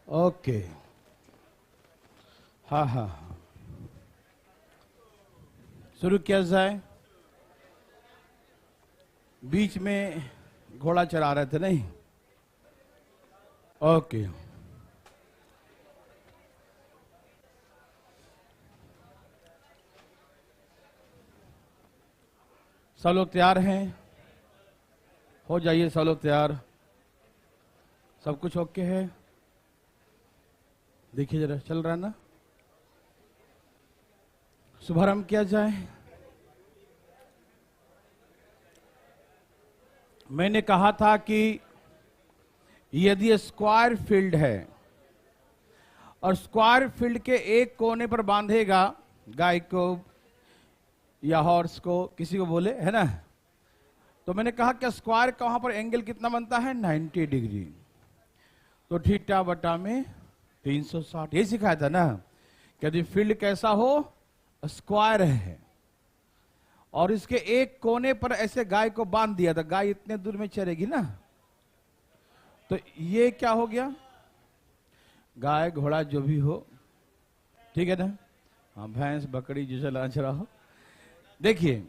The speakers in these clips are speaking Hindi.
ओके, हाँ हाँ हाँ, शुरू किया जाए। बीच में घोड़ा चला रहे थे नहीं? ओके, सब लोग तैयार हैं? हो जाइए सब लोग तैयार। सब कुछ ओके है? देखिए जरा, चल रहा है ना? शुभारंभ किया जाए। मैंने कहा था कि यदि स्क्वायर फील्ड है और स्क्वायर फील्ड के एक कोने पर बांधेगा गाय को या हॉर्स को, किसी को बोले, है ना? तो मैंने कहा कि स्क्वायर का वहां पर एंगल कितना बनता है? 90 डिग्री। तो थीटा बटा में 360, यही सिखाया था ना कि यदि फील्ड कैसा हो, स्क्वायर है और इसके एक कोने पर ऐसे गाय को बांध दिया था, गाय इतने दूर में चलेगी ना, तो ये क्या हो गया? गाय घोड़ा जो भी हो, ठीक है ना? हाँ, भैंस बकरी जो चला रहा हो। देखिए,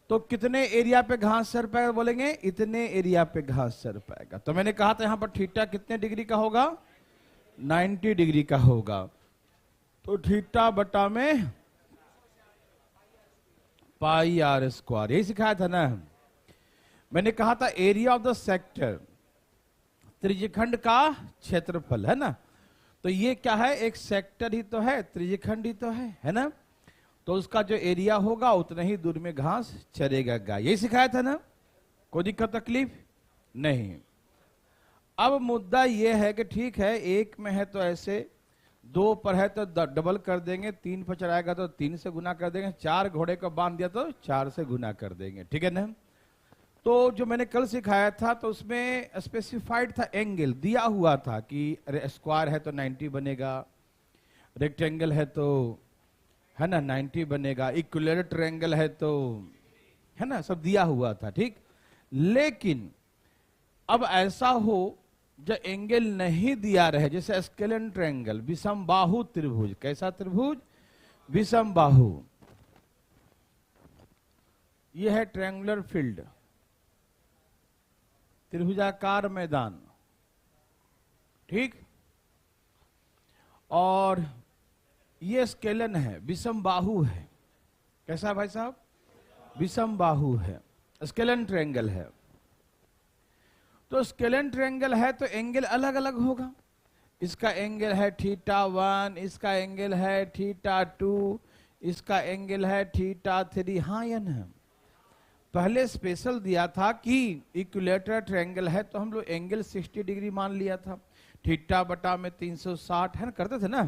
तो कितने एरिया पे घास चर पाएगा बोलेंगे? इतने एरिया पे घास चर पाएगा। तो मैंने कहा था यहां पर थीटा कितने डिग्री का होगा? 90 डिग्री का होगा। तो थीटा बटा में पाई आर स्क्वायर, यही सिखाया था ना? मैंने कहा था एरिया ऑफ द सेक्टर, त्रिज्यखंड का क्षेत्रफल, है ना? तो ये क्या है? एक सेक्टर ही तो है, त्रिज्यखंड ही तो है ना? तो उसका जो एरिया होगा उतने ही दूर में घास चरेगा गाय, यही सिखाया था ना? कोई दिक्कत तकलीफ नहीं। अब मुद्दा यह है कि ठीक है, एक में है तो ऐसे, दो पर है तो डबल कर देंगे, तीन पर चढ़ाएगा तो 3 से गुना कर देंगे, 4 घोड़े को बांध दिया तो 4 से गुना कर देंगे, ठीक है ना? तो जो मैंने कल सिखाया था तो उसमें स्पेसिफाइड था, एंगल दिया हुआ था कि स्क्वायर है तो 90 बनेगा, रेक्टेंगल है तो, है ना, 90 बनेगा, इक्विलेटरल ट्रायंगल है तो, है ना, सब दिया हुआ था, ठीक। लेकिन अब ऐसा हो जो एंगल नहीं दिया रहे, जैसे स्केलन ट्रायंगल, विषम बाहु त्रिभुज, कैसा त्रिभुज? विषम बाहु। यह है ट्रायंगुलर फील्ड, त्रिभुजाकार मैदान, ठीक। और ये स्केलन है, विषम बाहु है, कैसा भाई साहब? विषम बाहु है, स्केलन ट्रायंगल है। तो स्केलन ट्रायंगल है तो एंगल अलग अलग होगा। इसका एंगल है θ1, इसका एंगल है θ2, इसका एंगल है θ3, हाँ या ना? पहले स्पेशल दिया था कि इक्विलेटरल ट्रायंगल है तो हम लोग एंगल 60 डिग्री मान लिया था, थीटा बटा में 360, है ना, करते थे ना?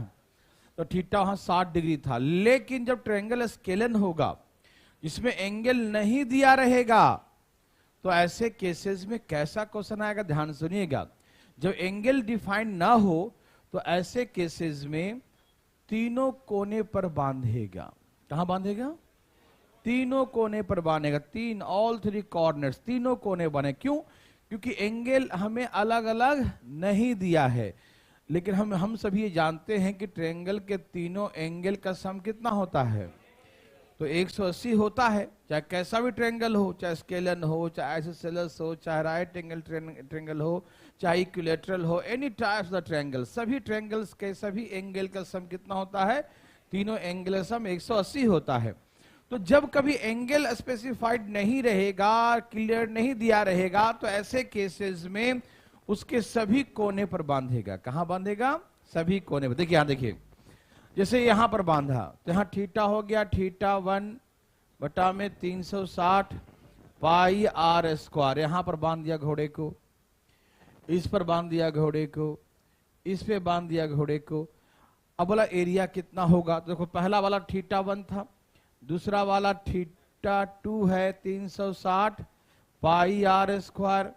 तो थीटा वहां 60 डिग्री था। लेकिन जब ट्रायंगल स्केलन होगा, इसमें एंगल नहीं दिया रहेगा, तो ऐसे केसेस में कैसा क्वेश्चन आएगा, ध्यान सुनिएगा। जब एंगल डिफाइन ना हो तो ऐसे केसेस में तीनों कोने पर बांधेगा। कहां बांधेगा? तीनों कोने पर बांधेगा, ऑल 3 कॉर्नर्स, तीनों कोने बने। क्यों? क्योंकि एंगल हमें अलग अलग नहीं दिया है। लेकिन हम सभी ये जानते हैं कि ट्रायंगल के तीनों एंगल का सम कितना होता है? तो 180 होता है, चाहे कैसा भी ट्रायंगल हो, चाहे स्केलन हो, चाहे आइसोसेलेस हो, चाहे राइट एंगल ट्रायंगल हो, चाहे इक्विलेटरल हो, एनी टाइप्स ऑफ ट्रायंगल, सभी ट्रायंगल्स के सभी एंगल का सम कितना होता है? तीनों एंगल का सम 180 होता है। तो जब कभी एंगल स्पेसिफाइड नहीं रहेगा, क्लियर नहीं दिया रहेगा, तो ऐसे केसेस में उसके सभी कोने पर बांधेगा। कहां बांधेगा? सभी कोने पर। देखिए यहां देखिए, जैसे यहां पर बांधा तो यहां थीटा हो गया, θ1 बटा में 360 पाई आर स्क्वायर, यहां पर बांध दिया घोड़े को, इस पर बांध दिया घोड़े को, इस पे बांध दिया घोड़े को। अब बोला एरिया कितना होगा? तो देखो, पहला वाला θ1 था, दूसरा वाला θ2 है 360 पाई आर स्क्वायर,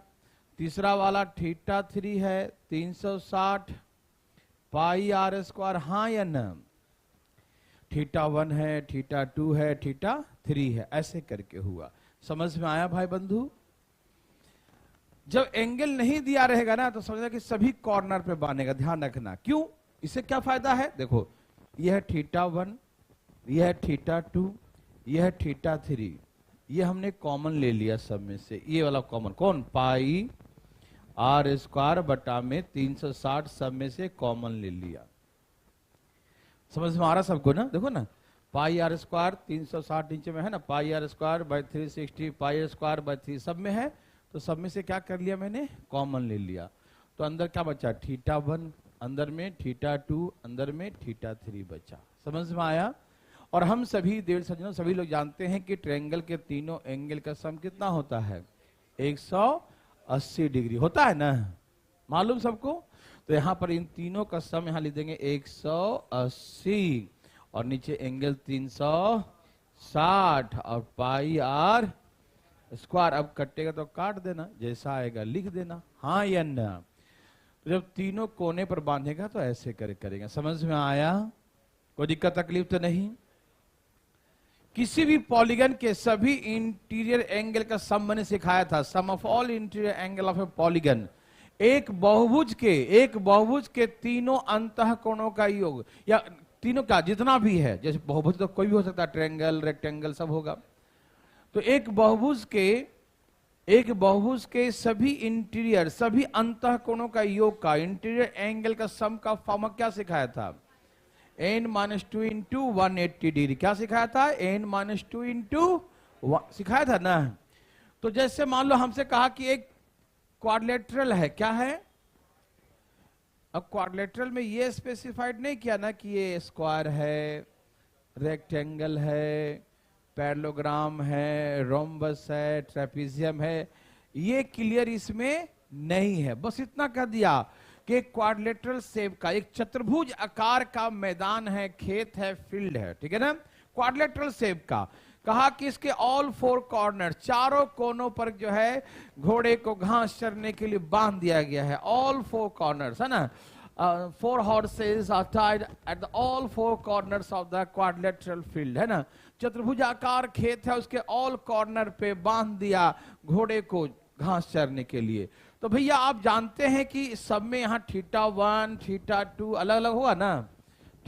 तीसरा वाला θ3 है 360 पाई आर स्क्वायर, हाँ या ना? θ1 है, θ2 है, θ3 है, ऐसे करके हुआ। समझ में आया भाई बंधु? जब एंगल नहीं दिया रहेगा ना तो समझना कि सभी कॉर्नर पे बांधेगा, ध्यान रखना। क्यों? इससे क्या फायदा है? देखो, यह है θ1, यह है θ2, यह है θ3, ये हमने कॉमन ले लिया सब में से। ये वाला कॉमन कौन? पाई r स्क्वायर बटा में 360 सब में से कॉमन ले लिया। समझ में आ रहा सबको ना? देखो ना, पाई r स्क्वायर 360 नीचे में है ना, पाई r square by 360, pi r square by 3 सब में है, तो सब में से क्या कर लिया मैंने? कॉमन ले लिया। तो अंदर क्या बचा? θ1, अंदर में θ2, अंदर में θ3 बचा। समझ में आया? और हम सभी देव सज्जनों सभी लोग जानते हैं कि ट्रायंगल के तीनों एंगल का सम कितना होता है? 180 डिग्री होता है ना, मालूम सबको? तो यहां पर इन तीनों का सम यहां लिख देंगे 180, और नीचे एंगल 360 और पाई r स्क्वायर। अब कटेगा तो काट देना, जैसा आएगा लिख देना, हाँ या ना। तो जब तीनों कोने पर बांधेगा तो ऐसे करेगा। समझ में आया? कोई दिक्कत तकलीफ तो नहीं? किसी भी पॉलीगन के सभी इंटीरियर एंगल का सम मैंने सिखाया था, sum of all interior angle of a polygon. एक बहुभुज के तीनों अंतः कोणों का योग, या तीनों का जितना भी है, जैसे बहुभुज तो कोई भी हो सकता है, ट्रायंगल, रेक्टेंगल सब होगा। तो एक बहुभुज के सभी इंटीरियर, सभी अंतः कोणों का योग का, इंटीरियर एंगल का सम का फॉर्मूला क्या सिखाया था? n-2 into 180 degree. क्या सिखाया था? n-2 इंटू सिखाया था ना। तो जैसे मान लो हमसे कहा कि एक क्वाड्रिलेटरल है, क्या है? अब क्वाड्रिलेटरल में ये स्पेसिफाइड नहीं किया ना कि ये स्क्वायर है, रेक्टेंगल है, पैरेललोग्राम है, रोम्बस है, ट्रेपीजियम है, ये क्लियर इसमें नहीं है। बस इतना कह दिया कि क्वाड्रिलेटरल शेप का एक चतुर्भुज आकार का मैदान है, खेत है, फील्ड है, ठीक है ना? क्वाड्रिलेटरल शेप का कहा कि इसके ऑल 4 कॉर्नर, चारों कोनों पर जो है घोड़े को घास चरने के लिए बांध दिया गया है। ऑल 4 कॉर्नर्स है ना, 4 horses are tied at the all 4 corners of the quadrilateral field, है ना? चतुर्भुजाकार खेत है, उसके ऑल कॉर्नर पे बांध दिया घोड़े को घास चरने के लिए। तो भैया आप जानते हैं कि सब में यहाँ θ1, θ2 अलग अलग हुआ ना,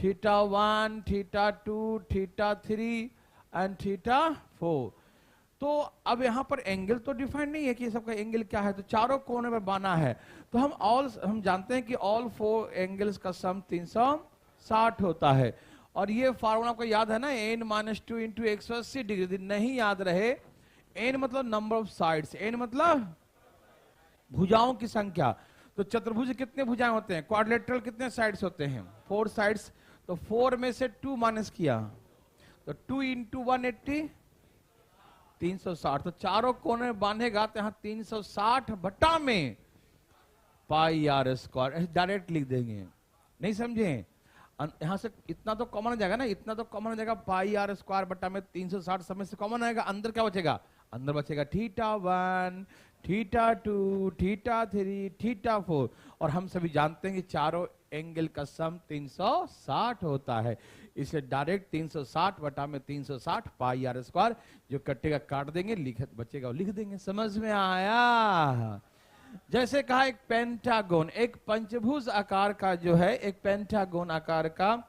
θ1, θ2, θ3 एंड θ4। तो अब यहाँ पर एंगल तो डिफाइन नहीं है कि सबका एंगल क्या है, तो चारों कोने में बाना है। तो हम जानते हैं कि ऑल 4 एंगल्स का सम 360 होता है। और ये फार्मूला आपको याद है ना, n-2 इंटू 180 डिग्री। नहीं याद रहे, n मतलब नंबर ऑफ साइड्स, n मतलब भुजाओं की संख्या। तो चतुर्भुज कितने भुजाएं होते हैं? क्वाड्रिलेटरल कितने साइड्स होते हैं? 4 साइड्स। तो 4 में से 2 माइनस किया तो 2 इंटू 180 360। तो चारों कोने में बांधेगा तो यहां 360 बटा में पाई r स्क्वायर डायरेक्ट लिख देंगे। नहीं समझे? यहां से इतना तो कॉमन हो जाएगा ना, इतना तो कॉमन हो जाएगा, पाई r स्क्वायर बटा में 360 सब में से कॉमन आएगा। अंदर क्या बचेगा? अंदर बचेगा θ1, θ2, θ3, θ4। और हम सभी जानते हैं कि चारों एंगल का सम 360 होता है, इसलिए डायरेक्ट 360 बटा में 360 पाई r स्क्वायर, जो कटेगा काट देंगे, बचेगा लिख देंगे। समझ में आया? जैसे कहा एक पेंटागोन, एक पंचभुज आकार का जो है, एक पेंटागोन आकार का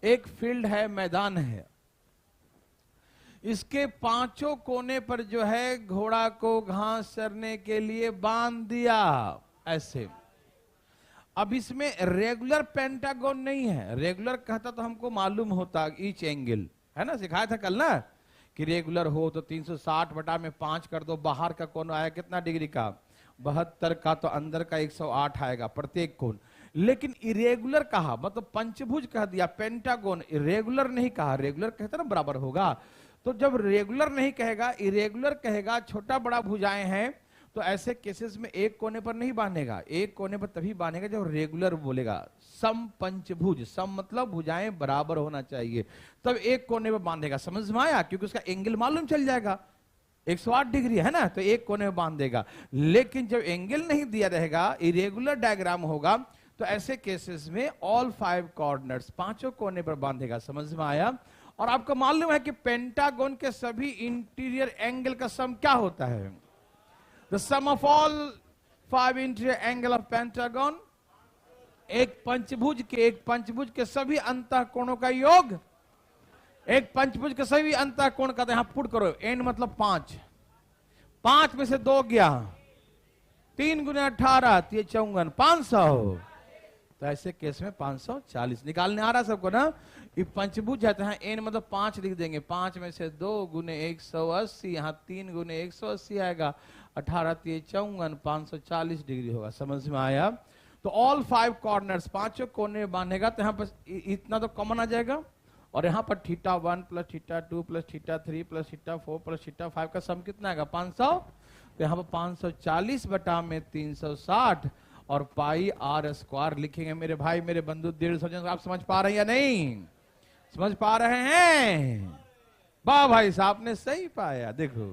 एक फील्ड है, मैदान है। इसके 5 कोने पर जो है घोड़ा को घास चरने के लिए बांध दिया ऐसे। अब इसमें रेगुलर पेंटागोन नहीं है। रेगुलर कहता तो हमको मालूम होता ईच एंगल, है ना, सिखाया था कल ना, कि रेगुलर हो तो 360 बटा में 5 कर दो। बाहर का कोण आया कितना डिग्री का? 72 का। तो अंदर का 108 आएगा प्रत्येक कोण। लेकिन इरेगुलर कहा, मतलब पंचभुज कह दिया, पेंटागोन। इरेगुलर नहीं कहा। रेगुलर कहता ना बराबर होगा, तो जब रेगुलर नहीं कहेगा, इरेगुलर कहेगा, छोटा बड़ा भुजाएं हैं, तो ऐसे केसेस में एक कोने पर नहीं बांधेगा। एक कोने पर तभी बांधेगा जब रेगुलर बोलेगा। सम पंचभुज, सम मतलब भुजाएं बराबर होना चाहिए, तब एक कोने पर बांधेगा। समझ में आया? क्योंकि उसका एंगल मालूम चल जाएगा, 108 डिग्री है ना, तो एक कोने में बांध देगा। लेकिन जब एंगल नहीं दिया रहेगा, इरेगुलर डायग्राम होगा, तो ऐसे केसेस में ऑल 5 कॉर्नर्स, 5 कोने पर बांधेगा। समझ में आया? और आपको मालूम है कि पेंटागोन के सभी इंटीरियर एंगल का सम क्या होता है? The sum of all 5 interior angle of pentagon, एक पंचभुज के सभी अंतःकोणों का योग, एक पंचभुज के सभी अंतःकोण का, यहां पुट करो, एन मतलब 5, 5 में से 2 गया, 3 गुने 18, 54, 500। तो ऐसे केस में 540 निकालने आ रहा सबको ना। ये पंचभुज जाते हैं, एन मतलब 5 लिख देंगे, 5 में से 2 गुने 180, यहाँ 3 गुने 180 आएगा, 18 54, 540 डिग्री होगा। समझ में आया? तो ऑल 5 कॉर्नर्स, 5 कोने बांधेगा, तो यहाँ पर इतना तो कॉमन आ जाएगा, और यहाँ पर θ1 प्लस θ2 प्लस θ3 प्लस θ4 प्लस θ5 का सम कितना आएगा? 500। तो यहाँ पर 540 बटा में 360 और पाई आर स्क्वायर लिखेंगे। मेरे भाई मेरे बंधु 150 जन, आप समझ पा रहे हैं या नहीं? समझ पा रहे हैं? वाह भाई साहब ने सही पाया। देखो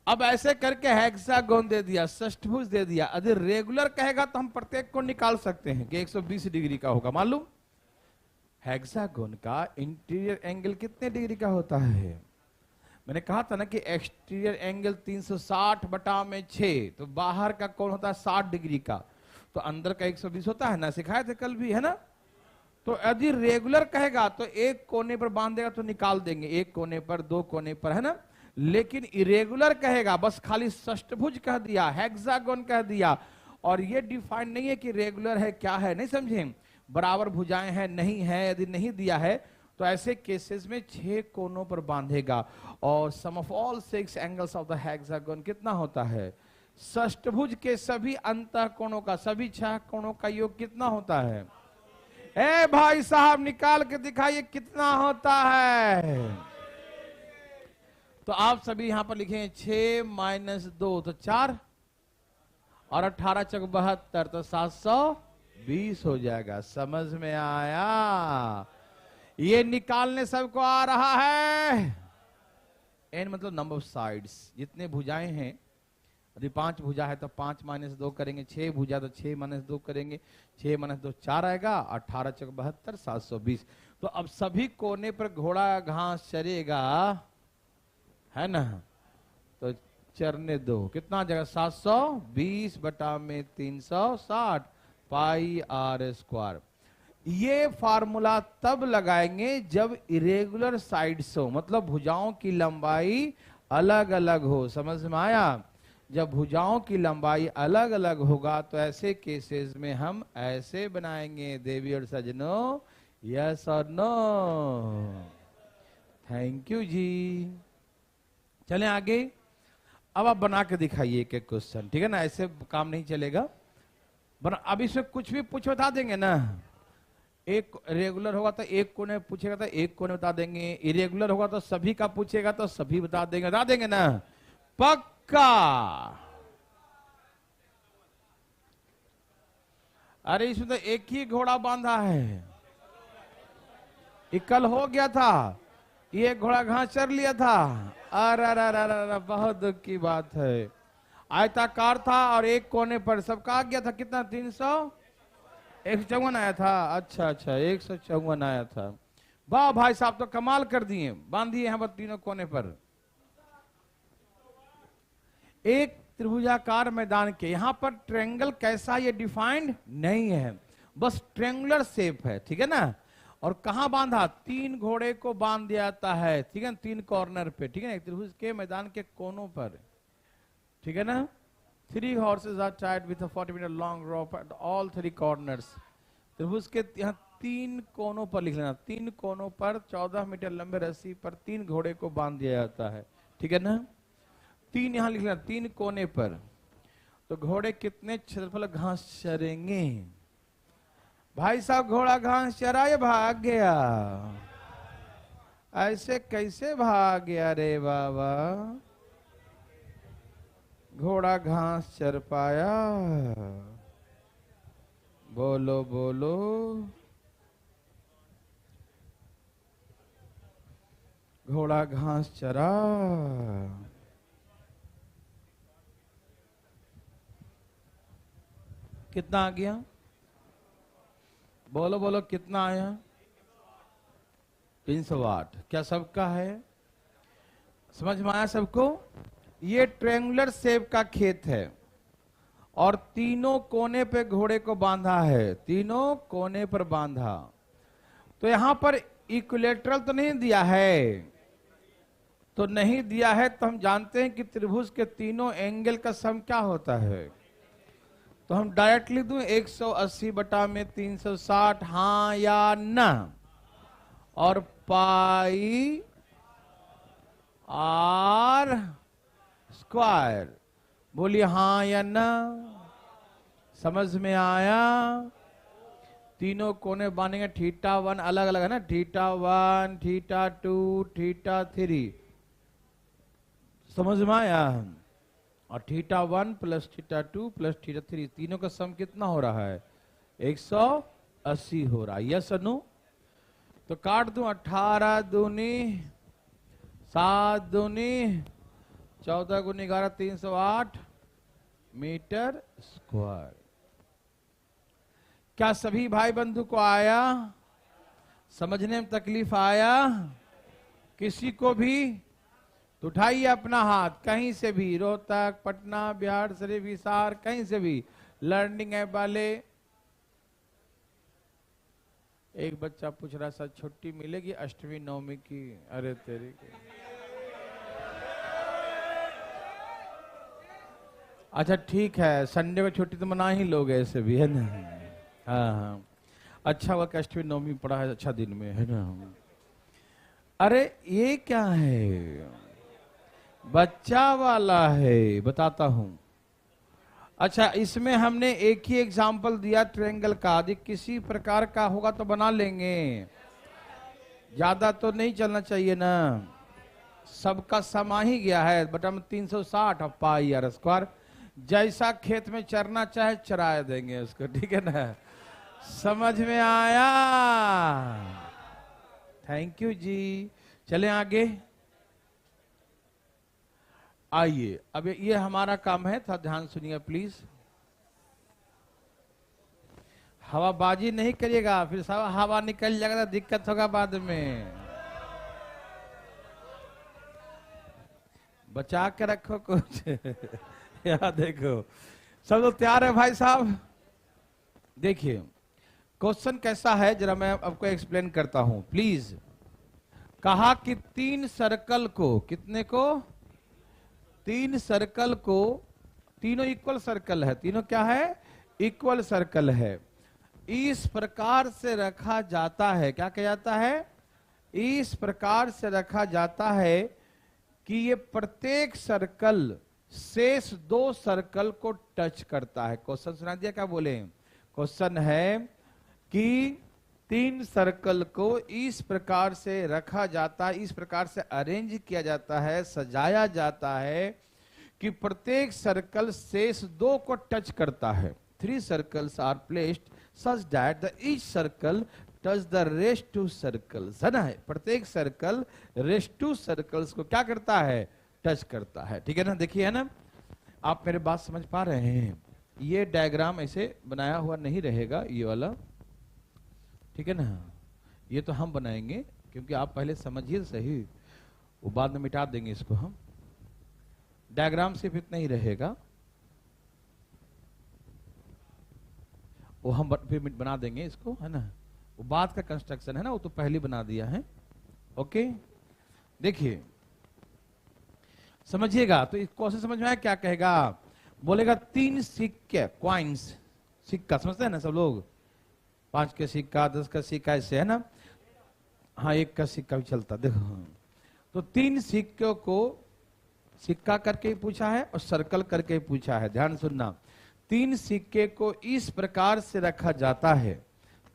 अब ऐसे करके हेक्सागोन दे दिया, षष्ठभुज दे दिया। यदि रेगुलर कहेगा तो हम प्रत्येक को निकाल सकते हैं कि 120 डिग्री का होगा। मालूम हेक्सागोन का इंटीरियर एंगल कितने डिग्री का होता है? मैंने कहा था ना कि एक्सटीरियर एंगल 360 बटा में 6, तो बाहर का कोण होता है 60 डिग्री का, तो अंदर का 120 होता है ना, सिखाए थे कल भी, है ना। तो यदि रेगुलर कहेगा तो एक कोने पर बांध देगा तो निकाल देंगे, एक कोने पर, 2 कोने पर, है ना। लेकिन इरेगुलर कहेगा, बस खाली षष्ठभुज कह दिया, हेक्सागोन कह दिया, और ये डिफाइन नहीं है कि रेगुलर है क्या है, नहीं समझे, बराबर भुजाएं हैं नहीं है। यदि नहीं दिया है तो ऐसे केसेस में 6 कोनों पर बांधेगा। और sum of all 6 angles of the hexagon कितना होता है? षष्ठभुज के सभी अंतःकोणों का, सभी 6 कोणों का योग कितना होता है? ए भाई साहब निकाल के दिखाइए कितना होता है। तो आप सभी यहां पर लिखेंगे 6 - 2 तो 4, और 18 × 72 तो 720 हो जाएगा। समझ में आया? ये निकालने सबको आ रहा है। एन मतलब नंबर ऑफ साइड्स, जितने भुजाएं हैं। यदि 5 भुजा है तो 5 - 2 करेंगे, 6 भुजा तो 6 - 2 करेंगे, 6 - 2 4 आएगा, 18 × 72 720। तो अब सभी कोने पर घोड़ा घास चरेगा, है ना, तो चरने दो, कितना आ जाएगा? 720 बटा में 360 पाई आर स्क्वायर। ये फार्मूला तब लगाएंगे जब इरेगुलर साइड्स हो, मतलब भुजाओं की लंबाई अलग अलग हो। समझ में आया? जब भुजाओं की लंबाई अलग अलग होगा तो ऐसे केसेस में हम ऐसे बनाएंगे। देवी और सजनों, यस और नो? थैंक यू जी। चलें आगे। अब आप बना के दिखाइए एक एक क्वेश्चन, ठीक है ना, ऐसे काम नहीं चलेगा। अब इसमें कुछ भी पूछ बता देंगे ना। एक रेगुलर होगा तो एक कोने पूछेगा तो एक कोने बता देंगे, इरेगुलर होगा तो सभी का पूछेगा तो सभी बता देंगे ना, पक्का। अरे इसमें तो एक ही घोड़ा बांधा है, कल हो गया था, ये घोड़ा घास चर लिया था। अरे बहुत दुख की बात है। आयताकार था और एक कोने पर सबका आ गया था, कितना? 154 आया था। अच्छा 154 आया था। वाह भाई साहब तो कमाल कर दिए, बांध दिए यहाँ पर तीनों कोने पर। एक त्रिभुजाकार मैदान के यहाँ पर ट्रायंगल कैसा ये डिफाइंड नहीं है, बस ट्रायंगुलर शेप है, ठीक है ना। और कहां बांधा? 3 घोड़े को बांध दिया जाता है, ठीक है, 3 कॉर्नर पे, ठीक है ना, एक त्रिभुज के मैदान के कोनों पर, ठीक है ना। 3 horses are tied with a 40-meter long rope at all 3 corners। त्रिभुज के यहाँ 3 कोनों पर लिख लेना, 3 कोनों पर 14 मीटर लंबे रस्सी पर 3 घोड़े को बांध दिया जाता है, ठीक है ना। 3 यहाँ लिख लेना, 3 कोने पर। तो घोड़े कितने क्षेत्रफल घास चरेंगे? भाई साहब घोड़ा घास चराए भाग गया। ऐसे कैसे भाग गया रे बाबा? घोड़ा घास चर पाया? बोलो बोलो। घोड़ा घास चरा। कितना आ गया? बोलो बोलो कितना आया? 308। क्या सबका है? समझ में आया सबको? ये ट्रायंगुलर शेप का खेत है, और तीनों कोने पे घोड़े को बांधा है, तीनों कोने पर बांधा। तो यहां पर इक्विलेटरल तो नहीं दिया है, तो नहीं दिया है तो हम जानते हैं कि त्रिभुज के तीनों एंगल का सम क्या होता है। तो हम डायरेक्ट लिख दूं 180 बटा में 360, हाँ या ना, और पाई आर स्क्वायर। बोलिए हाँ या ना, समझ में आया। तीनों कोने बांधेंगे, θ1 अलग अलग है ना, θ1, θ2, θ3, समझ में आया। और θ1 प्लस θ2 प्लस θ3 तीनों का सम कितना हो रहा है, 180 हो रहा है। Yes no. तो काट दूं, 18 दूनी 7 दूनी 14 गुनी 11, 308 मीटर स्क्वायर। क्या सभी भाई बंधु को आया, समझने में तकलीफ आया? किसी को भी तो उठाइए अपना हाथ, कहीं से भी, रोहतक, पटना, बिहार शरीफ, हिसार, कहीं से भी लर्निंग ऐप वाले। एक बच्चा पूछ रहा सर छुट्टी मिलेगी अष्टमी नवमी की? अरे तेरी की। अच्छा ठीक है, संडे को छुट्टी तो मना ही लोग ऐसे भी, है ना। हाँ हाँ, अच्छा हुआ कि अष्टमी नवमी पड़ा है, अच्छा दिन में, है ना। अरे ये क्या है, बच्चा वाला है, बताता हूं। अच्छा, इसमें हमने एक ही एग्जाम्पल दिया ट्रायंगल का, यदि किसी प्रकार का होगा तो बना लेंगे, ज्यादा तो नहीं चलना चाहिए ना। सबका समा ही गया है, बटा में 360 और पाई आर स्क्वायर। जैसा खेत में चरना चाहे चरा देंगे उसको, ठीक है ना। समझ में आया? थैंक यू जी। चलें आगे। आइए, अब ये हमारा काम है, था ध्यान सुनिए प्लीज। हवाबाजी नहीं करिएगा, फिर सब हवा निकल जाएगा तो दिक्कत होगा बाद में। बचा के रखो कुछ। यार देखो, सब लोग तैयार है भाई साहब? देखिए क्वेश्चन कैसा है, जरा मैं आपको एक्सप्लेन करता हूं प्लीज। कहा कि 3 सर्कल को, कितने को? 3 सर्कल को, तीनों इक्वल सर्कल है, तीनों क्या है? इक्वल सर्कल है। इस प्रकार से रखा जाता है, क्या कहा जाता है? इस प्रकार से रखा जाता है कि ये प्रत्येक सर्कल शेष 2 सर्कल को टच करता है। क्वेश्चन सुना दिया, क्या बोले? क्वेश्चन है कि 3 सर्कल को इस प्रकार से रखा जाता है, इस प्रकार से अरेंज किया जाता है, सजाया जाता है कि प्रत्येक सर्कल शेष 2 को टच करता है। 3 circles are placed such that the each circle touch the rest 2 circles, है ना। प्रत्येक सर्कल रेस्ट 2 सर्कल्स को क्या करता है? टच करता है, ठीक है ना। देखिए, है ना, आप मेरे बात समझ पा रहे हैं? ये डायग्राम ऐसे बनाया हुआ नहीं रहेगा, ये वाला, ठीक है ना। ये तो हम बनाएंगे, क्योंकि आप पहले समझिए सही, वो बाद में मिटा देंगे इसको हम। डायग्राम सिर्फ इतना ही रहेगा, वो हम फिर बना देंगे इसको, है ना। वो बाद का कंस्ट्रक्शन है ना, वो तो पहले बना दिया है। ओके, देखिए समझिएगा। तो इस क्वेश्चन समझ में आया? क्या कहेगा? बोलेगा 3 सिक्के, क्वाइंस, सिक्का समझते हैं ना सब लोग, 5 का सिक्का, 10 का सिक्का, ऐसे, है ना। हाँ, 1 का सिक्का भी चलता, देखो। तो 3 सिक्कों को सिक्का करके ही पूछा है और सर्कल करके ही पूछा है, ध्यान सुनना। 3 सिक्के को इस प्रकार से रखा जाता है,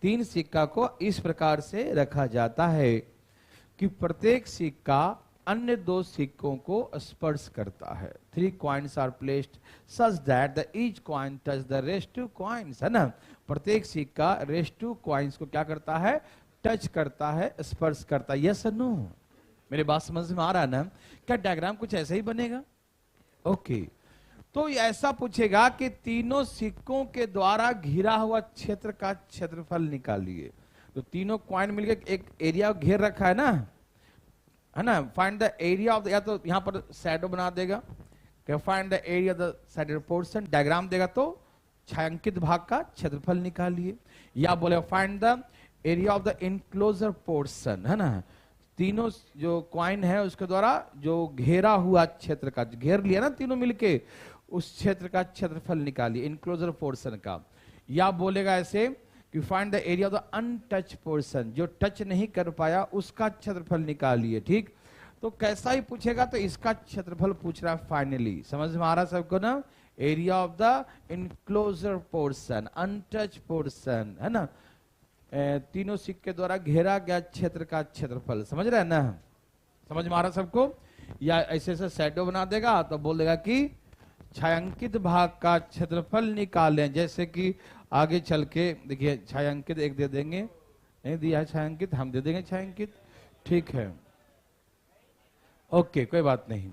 3 सिक्का को इस प्रकार से रखा जाता है कि प्रत्येक सिक्का अन्य 2 सिक्कों को स्पर्श करता है। 3 coins are placed such that the each coin touch the rest 2 coins, है ना। प्रत्येक सिक्का रेस्ट 2 coins को क्या करता है? टच करता है, स्पर्श करता है। Yes no? मेरी बात समझ में आ रहा है ना? क्या डायग्राम कुछ ऐसा ही बनेगा? ओके, तो ऐसा पूछेगा कि तीनों सिक्कों के द्वारा घिरा हुआ क्षेत्र का क्षेत्रफल निकालिए। तो तीनों कॉइन मिलकर एक एरिया घेर रखा है ना, है ना। फाइंड द एरिया ऑफ, या तो यहां पर शैडो बना देगा, कि find the area of the sided portion, diagram देगा तो छायांकित भाग का क्षेत्रफल निकालिए, या बोले find the area of the enclosure portion, है ना, तीनों जो कॉइन है उसके द्वारा जो घेरा हुआ क्षेत्र का, घेर लिया ना तीनों मिलके, उस क्षेत्र का क्षेत्रफल निकालिए, इनक्लोजर पोर्शन का। या बोलेगा ऐसे कि find the area of the untouch portion, जो टच नहीं कर पाया उसका क्षेत्रफल निकालिए। ठीक, तो कैसा ही पूछेगा तो इसका क्षेत्रफल पूछ रहा है फाइनली, समझ में आ रहा सबको ना, area of the enclosure portion, untouch portion, है ना, तीनों सिक्के द्वारा घेरा गया क्षेत्र का क्षेत्रफल, समझ रहे हैं ना, समझ में आ रहा सबको। या ऐसे ऐसे शैडो बना देगा तो बोल देगा कि छायांकित भाग का क्षेत्रफल निकालें, जैसे कि आगे चल के देखिए छायांकित एक दे देंगे, नहीं दिया है छायांकित, हम दे देंगे छायांकित, ठीक है, ओके कोई बात नहीं,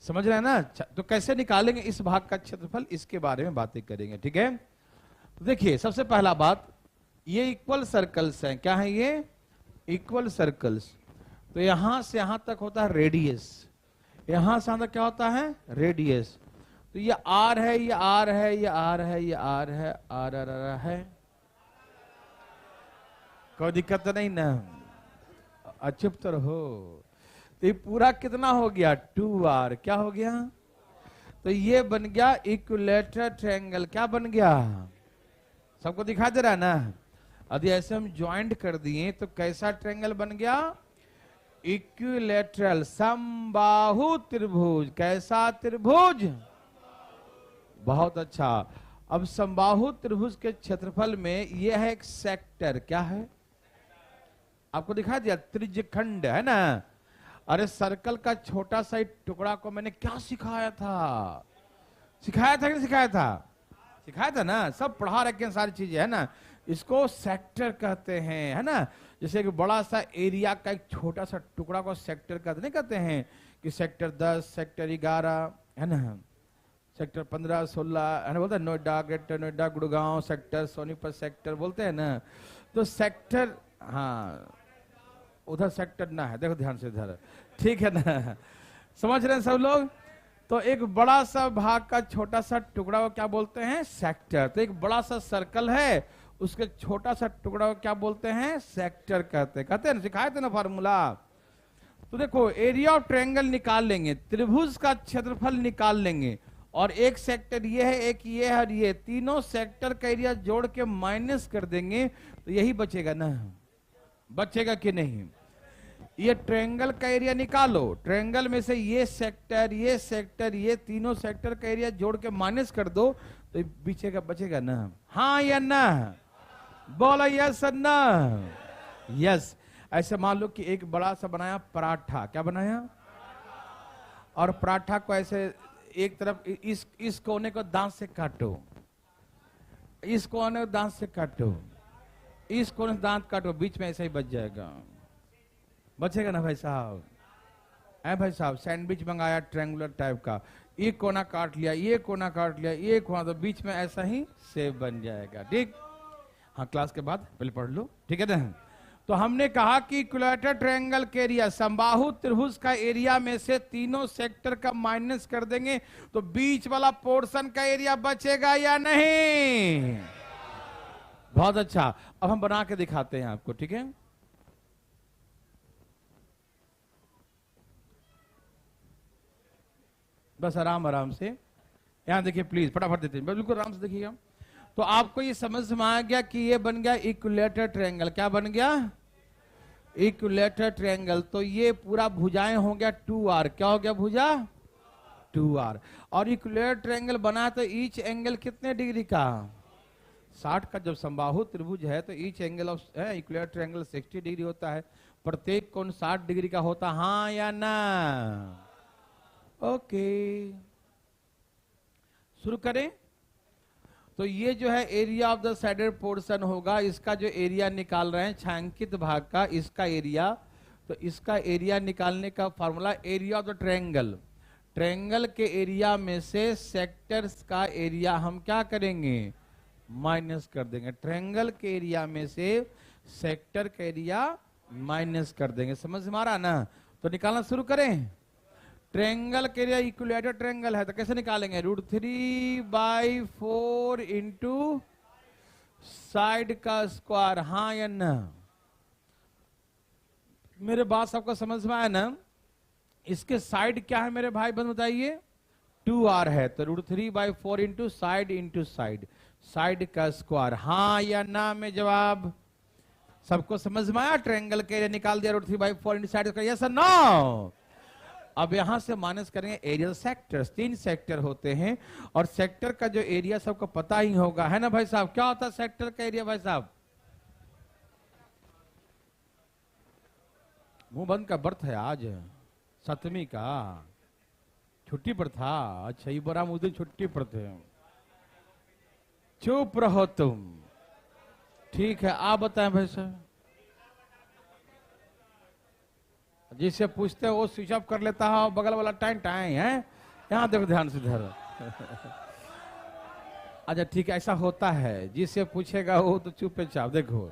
समझ रहे हैं ना। तो कैसे निकालेंगे इस भाग का क्षेत्रफल, इसके बारे में बातें करेंगे, ठीक है। तो देखिए सबसे पहला बात, ये इक्वल सर्कल्स हैं, क्या है ये, इक्वल सर्कल्स, तो यहां से यहां तक होता है रेडियस, यहां से यहां तक क्या होता है रेडियस, तो ये आर है, ये आर है, ये आर है, ये आर है, आर आर आर है, कोई दिक्कत नहीं ना, चुप तो रहो। तो ये पूरा कितना हो गया 2r, क्या हो गया, तो ये बन गया इक्विलेटरल ट्रायंगल, क्या बन गया, सबको दिखा दे रहा है ना। यदि ऐसे हम ज्वाइंट कर दिए तो कैसा ट्रायंगल बन गया, इक्विलेटरल समबाहु त्रिभुज, कैसा त्रिभुज, बहुत अच्छा। अब समबाहु त्रिभुज के क्षेत्रफल में यह है एक सेक्टर, क्या है, आपको दिखा दिया त्रिज्यखंड, है ना। अरे सर्कल का छोटा सा टुकड़ा को मैंने क्या सिखाया था, सिखाया था कि नहीं सिखाया था, सिखाया था ना, सब पढ़ा रखे हैं सारी चीजें, है ना। इसको सेक्टर कहते हैं, है ना, जैसे कि बड़ा सा एरिया का एक छोटा सा टुकड़ा को सेक्टर कहते नहीं, कहते हैं कि सेक्टर 10, सेक्टर 11, है ना, सेक्टर 15, 16, है ना, बोलते हैं Noida, greater Noida, Gurgaon sector, Sonipat sector बोलते हैं ना। तो सेक्टर, हाँ उधर सेक्टर ना है, देखो ध्यान से इधर, ठीक है ना, समझ रहे हैं सब लोग। तो एक बड़ा सा भाग का छोटा सा टुकड़ा को क्या बोलते हैं, सेक्टर। तो एक बड़ा सा सर्कल है, उसके छोटा सा टुकड़ा को क्या बोलते हैं, सेक्टर कहते हैं ना, सिखाए थे ना फार्मूला। तो देखो एरिया ऑफ ट्रायंगल निकाल लेंगे, त्रिभुज का क्षेत्रफल निकाल लेंगे, और एक सेक्टर ये है, एक ये है, और ये तीनों सेक्टर का एरिया जोड़ के माइनस कर देंगे तो यही बचेगा ना, बचेगा कि नहीं। ये ट्रायंगल का एरिया निकालो, ट्रायंगल में से ये सेक्टर, ये सेक्टर, ये तीनों सेक्टर का एरिया जोड़ के माइनस कर दो तो बचेगा, बचेगा ना, हाँ या ना, बोलो यस और ना, यस। ऐसे मान लो कि एक बड़ा सा बनाया पराठा, क्या बनाया, और पराठा को ऐसे एक तरफ इस कोने को दांत से काटो, इस कोने को दांत से काटो, इस कोने से दांत काटो, बीच में ऐसा ही बच जाएगा, बचेगा ना भाई साहब, है भाई साहब। सैंडविच मंगाया ट्रायंगुलर टाइप का, एक कोना काट लिया, ये कोना काट लिया, ये कोना, तो बीच में ऐसा ही शेप बन जाएगा, ठीक। हाँ क्लास के बाद पहले पढ़ लो, ठीक है ना। तो हमने कहा कि इक्विलेटरल ट्रायंगल के एरिया, समबाहु त्रिभुज का एरिया में से तीनों सेक्टर का माइनस कर देंगे तो बीच वाला पोर्शन का एरिया बचेगा या नहीं, बहुत अच्छा। अब हम बना के दिखाते हैं आपको, ठीक है। बस आराम आराम से, यहां देखिए प्लीज, फटाफट देते हैं, बिल्कुल आराम से देखिएगा। तो आपको ये समझ में आ गया कि ये बन गया इक्विलेटरल ट्रायंगल, क्या बन गया, इक्विलेटरल ट्रायंगल। तो ये पूरा भुजाएं हो गया 2r, क्या हो गया भुजा 2r। और इक्विलेटरल ट्रायंगल बना तो ईच एंगल कितने डिग्री का, 60 का। जब समबाहु त्रिभुज है तो each angle of equilateral triangle 60 degree होता है, प्रत्येक कोण 60 डिग्री का होता, हाँ या ना, ओके। शुरू करें। तो ये जो है area of the sided portion होगा, इसका जो एरिया निकाल रहे हैं छायांकित भाग का, इसका एरिया, तो इसका एरिया निकालने का formula area of the triangle, triangle के एरिया में से सेक्टर्स का एरिया हम क्या करेंगे, माइनस कर देंगे। ट्रायंगल के एरिया में से सेक्टर का एरिया माइनस कर देंगे, समझ में आ रहा ना। तो निकालना शुरू करें। ट्रेंगल के लिए इक्विलेटरल ट्रेंगल है तो कैसे निकालेंगे? √3/4 इंटू साइड का स्क्वायर, हाँ या ना? मेरे बात सबको समझ में आया ना? इसके साइड क्या है मेरे भाई बंद बताइए? 2r है तो √3/4 इंटू साइड साइड का स्क्वायर, हाँ या ना में जवाब? सबको समझ में आया? ट्रायंगल के एरिया निकाल दिया √3/4 इंटू साइड स्क्वायर, यस और नो? अब यहां से माइनस करेंगे एरियल सेक्टर्स, 3 सेक्टर होते हैं और सेक्टर का जो एरिया सबको पता ही होगा, है ना भाई साहब? क्या होता है सेक्टर का एरिया भाई साहब? मुंह बंद का बर्थ है आज 7वीं का, छुट्टी पर था। अच्छा ये बड़ा मुझे छुट्टी पर थे, चुप रहो तुम। ठीक है आप बताएं भाई साहब। जिससे पूछते हो वो स्विच ऑफ कर लेता है, बगल वाला टाइम टाइम है। यहां देखो ध्यान से धरो। अच्छा ठीक है, ऐसा होता है, जिससे पूछेगा वो तो चुपचाप। देखो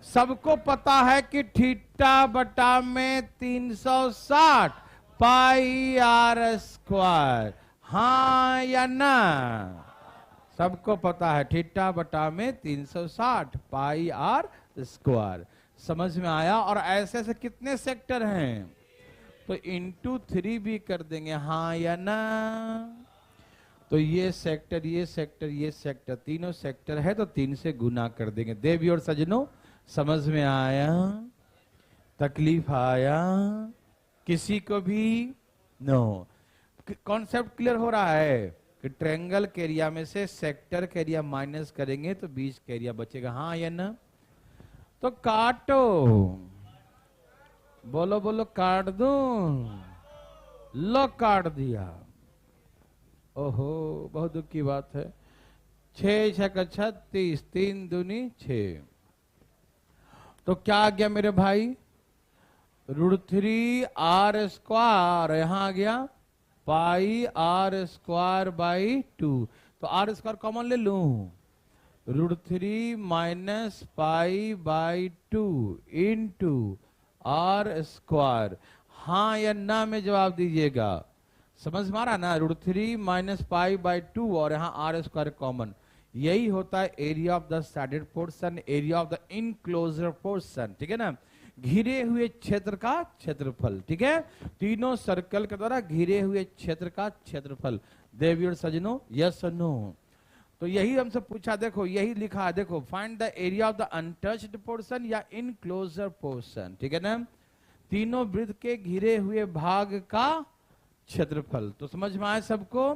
सबको पता है कि थीटा बटा में 360 पाई आर स्क्वायर, हाँ या ना? सबको पता है थीटा बटा में 360 पाई आर स्क्वायर। समझ में आया? और ऐसे ऐसे कितने सेक्टर हैं तो इंटू 3 भी कर देंगे, हाँ या ना? तो ये सेक्टर ये सेक्टर ये सेक्टर तीनों सेक्टर है तो 3 से गुना कर देंगे। देवी और सजनों समझ में आया? तकलीफ आया किसी को भी? नो। कॉन्सेप्ट क्लियर हो रहा है कि ट्रायंगल के एरिया में से सेक्टर के एरिया माइनस करेंगे तो बीच के एरिया बचेगा, हाँ या ना? तो काटो, बोलो बोलो, काट दूं? लो काट दिया। ओहो बहुत दुख की बात है। 6 छक 36, 3 दूनी 6। तो क्या आ गया मेरे भाई? √3r स्क्वायर, यहां आ गया पाई r स्क्वायर बाई 2। तो r स्क्वायर कॉमन ले लूं, √3 minus pi by 2 into r square, हाँ या ना में जवाब दीजिएगा। समझ में आ रहा ना? √3 माइनस पाई बाई 2 और यहाँ r स्क्वायर कॉमन। यही होता है area of the shaded portion, area of the enclosure portion, ठीक है ना? घिरे हुए क्षेत्र का क्षेत्रफल, ठीक है? तीनों सर्कल के द्वारा घिरे हुए क्षेत्र का क्षेत्रफल। देवी और सजनों यस और नो? तो यही हमसे पूछा, देखो यही लिखा है, देखो find the area of the untouched portion या इनक्लोजर पोर्शन, ठीक है ना? तीनों वृत्त के घिरे हुए भाग का क्षेत्रफल। तो समझ में आया सबको?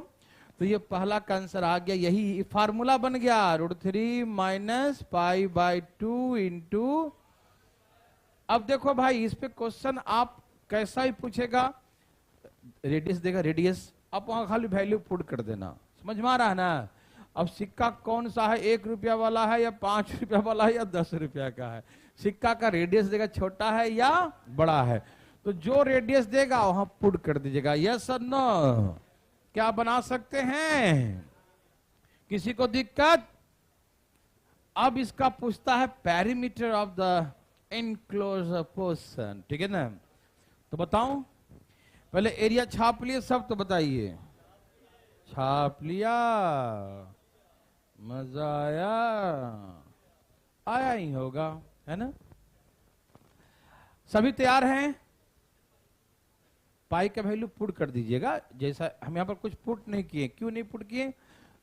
तो ये पहला का आंसर आ गया, यही फार्मूला बन गया √3 माइनस पाई बाई 2 इंटू। अब देखो भाई इस पे क्वेश्चन आप कैसा ही पूछेगा, रेडियस देगा, रेडियस आप वहां खाली वैल्यू पुट कर देना। समझ में आ रहा है ना? अब सिक्का कौन सा है, 1 रुपया वाला है या 5 रुपया वाला है या 10 रुपया का है? सिक्का का रेडियस देगा छोटा है या बड़ा है, तो जो रेडियस देगा वहां पुट कर दीजिएगा। यस और नो? क्या बना सकते हैं? किसी को दिक्कत? अब इसका पूछता है perimeter of the enclosure portion, ठीक है ना? तो बताऊं, पहले एरिया छाप लिए सब, तो बताइए। छाप लिया, मजा आया? आया ही होगा, है ना? सभी तैयार हैं? पाई का वैल्यू पुट कर दीजिएगा। जैसा हम यहाँ पर कुछ पुट नहीं किए, क्यों नहीं पुट किए?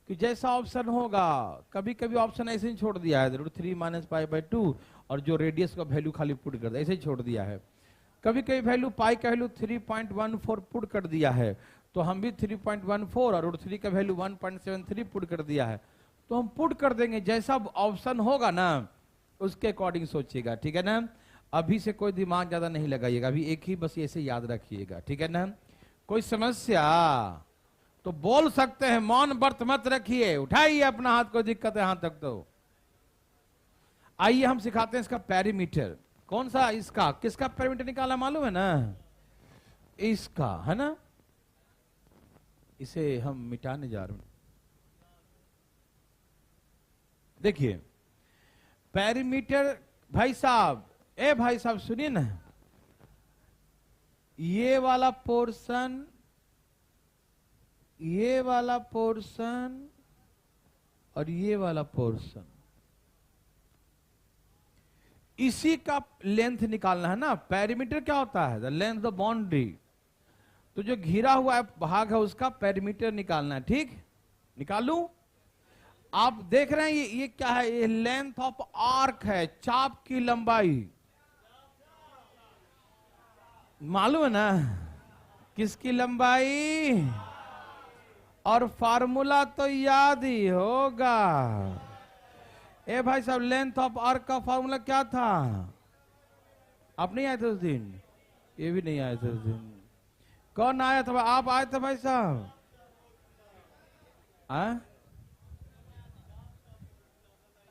कि जैसा ऑप्शन होगा, कभी कभी ऑप्शन ऐसे ही छोड़ दिया है, √3 माइनस पाई बाई 2 और जो रेडियस का वैल्यू खाली पुट कर दिया, ऐसे ही छोड़ दिया है। कभी कभी वैल्यू पाई का वैल्यू 3.14 पुट कर दिया है, तो हम भी 3.14 और √3 का वैल्यू 1.73 पुट कर दिया है, तो हम पुट कर देंगे। जैसा ऑप्शन होगा ना उसके अकॉर्डिंग सोचिएगा, ठीक है ना? अभी से कोई दिमाग ज्यादा नहीं लगाइएगा, अभी एक ही बस ऐसे याद रखिएगा, ठीक है ना? कोई समस्या तो बोल सकते हैं, मौन व्रत मत रखिए, उठाइए अपना हाथ, कोई दिक्कत है हाथ तक तो। आइए हम सिखाते हैं इसका पेरीमीटर। कौन सा? इसका। किसका पेरीमीटर निकाला मालूम है ना? इसका, है ना? इसे हम मिटाने जा रहे हैं। देखिए पेरीमीटर, भाई साहब, भाई साहब सुनिए ना, ये वाला पोर्शन ये वाला पोर्शन और ये वाला पोर्शन, इसी का लेंथ निकालना है ना। पेरीमीटर क्या होता है? The length of boundary. तो जो घिरा हुआ भाग है उसका पेरीमीटर निकालना है, ठीक? निकालूं? आप देख रहे हैं ये क्या है? ये लेंथ ऑफ आर्क है, चाप की लंबाई। मालूम है ना किसकी लंबाई? और फार्मूला तो याद ही होगा। ए भाई साहब, लेंथ ऑफ आर्क का फार्मूला क्या था? आप नहीं आए थे उस दिन? ये भी नहीं आए थे उस दिन। कौन आया था? आप आए थे भाई साहब?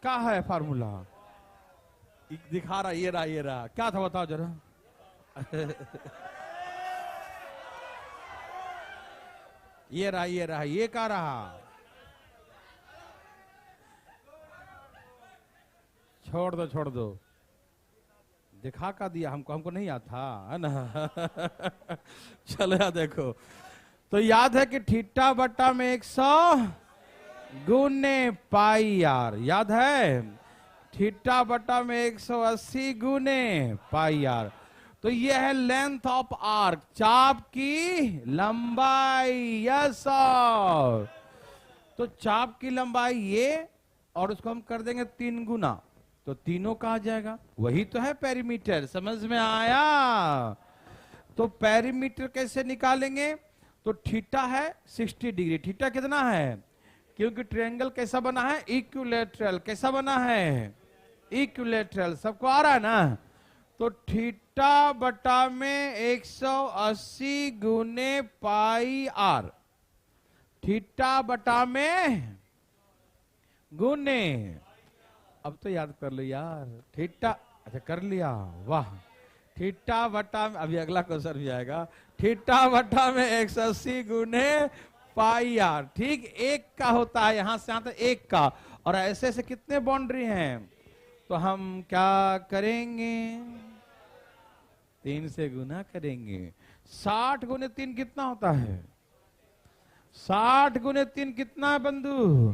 क्या है फार्मूला? दिखा रहा, ये रहा, ये रहा। क्या था बताओ जरा। ये रहा, ये रहा, ये क्या रहा? छोड़ दो, छोड़ दो। दिखा का दिया हमको, हमको नहीं आता है ना। चलो यार देखो, तो याद है कि थीटा बट्टा में 100 गुने पाई आर, याद है? थीटा बट्टा में 180 गुने पाई आर। तो ये है लेंथ ऑफ आर्क, चाप की लंबाई। Yes sir. तो चाप की लंबाई ये, और उसको हम कर देंगे 3 गुना, तो तीनों कहा जाएगा। वही तो है पेरीमीटर। समझ में आया? तो पेरीमीटर कैसे निकालेंगे? तो थीटा है 60 डिग्री। थीटा कितना है? क्योंकि ट्रायंगल कैसा बना है? इक्विलैटरल। कैसा बना है? इक्विलैटरल। सबको आ रहा है ना? तो थीटा बटा में 180 गुने पाई आर। थीटा बटा में गुने, अब तो याद कर लो यार। थीटा, अच्छा कर लिया, वाह। थीटा बटा में, अभी अगला क्वेश्चन भी आएगा। थीटा बटा में 180 गुने पाई आर, ठीक? एक का होता है, यहां से यहां तक एक का। और ऐसे ऐसे कितने बाउंड्री हैं? तो हम क्या करेंगे? 3 से गुना करेंगे। 60 गुने 3 कितना होता है? 60 गुने 3 कितना है बंधु?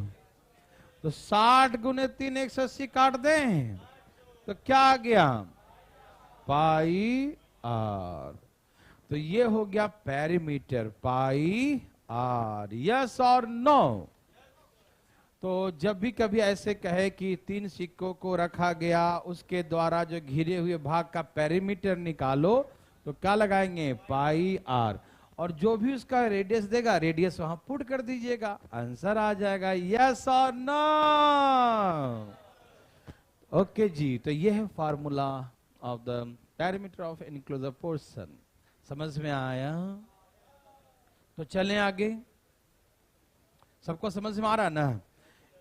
तो 60 गुने 3 180 काट दें तो क्या आ गया? पाई आर। तो ये हो गया पेरीमीटर, पाई आर। यस और नो? तो जब भी कभी ऐसे कहे कि 3 सिक्कों को रखा गया, उसके द्वारा जो घिरे हुए भाग का पेरीमीटर निकालो, तो क्या लगाएंगे? पाई आर। और जो भी उसका रेडियस देगा, रेडियस वहां पुट कर दीजिएगा, आंसर आ जाएगा। यस और नो? ओके जी। तो ये है formula of the perimeter of enclosure portion. समझ में आया? तो चलें आगे। सबको समझ में आ रहा है ना?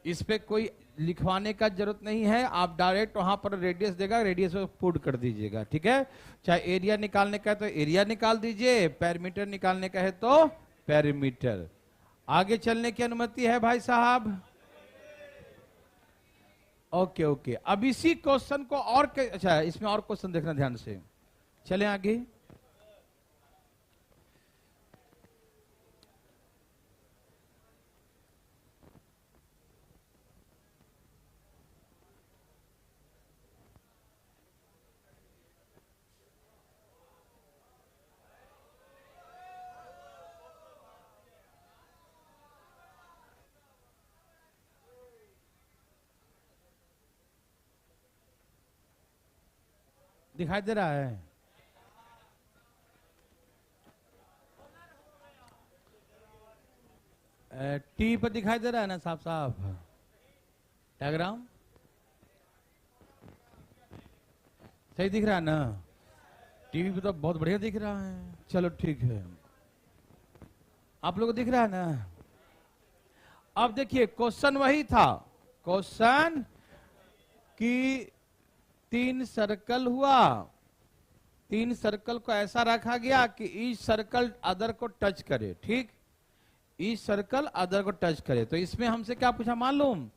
इस पे कोई लिखवाने का जरूरत नहीं है। आप डायरेक्ट वहां पर रेडियस देगा, रेडियस को पुट कर दीजिएगा, ठीक है? चाहे एरिया निकालने का है तो एरिया निकाल दीजिए, पेरीमीटर निकालने का है तो पेरीमीटर। आगे चलने की अनुमति है भाई साहब? Okay okay. अब इसी क्वेश्चन को और अच्छा, इसमें और क्वेश्चन देखना ध्यान से। चलें आगे। दिखाई दे रहा है? टी पर दिखाई दे रहा है ना साफ साफ डायग्राम? सही दिख रहा है ना? टीवी पे तो बहुत बढ़िया दिख रहा है। चलो ठीक है। आप लोगों को दिख रहा है ना? अब देखिए, क्वेश्चन वही था। क्वेश्चन कि 3 सर्कल हुआ, 3 सर्कल को ऐसा रखा गया कि ईच सर्कल अदर को टच करे, ठीक? ईच सर्कल अदर को टच करे। तो इसमें हमसे क्या पूछा मालूम?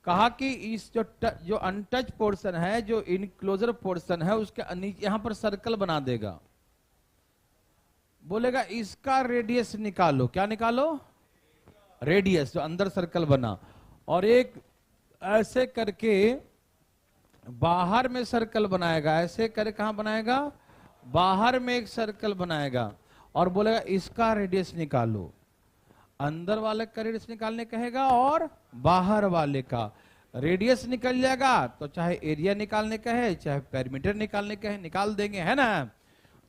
कहा कि इस जो अनटच पोर्शन है, जो इनक्लोजर पोर्शन है, उसके नीचे यहां पर सर्कल बना देगा। बोलेगा इसका रेडियस निकालो। क्या निकालो? रेडियस जो अंदर सर्कल बना, और एक ऐसे करके बाहर में सर्कल बनाएगा, ऐसे करके कहां बनाएगा, बाहर में एक सर्कल बनाएगा और बोलेगा इसका रेडियस निकालो। अंदर वाले का रेडियस निकालने कहेगा और बाहर वाले का रेडियस निकल जाएगा, तो चाहे एरिया निकालने का है चाहे पेरीमीटर निकालने का है निकाल देंगे, है ना।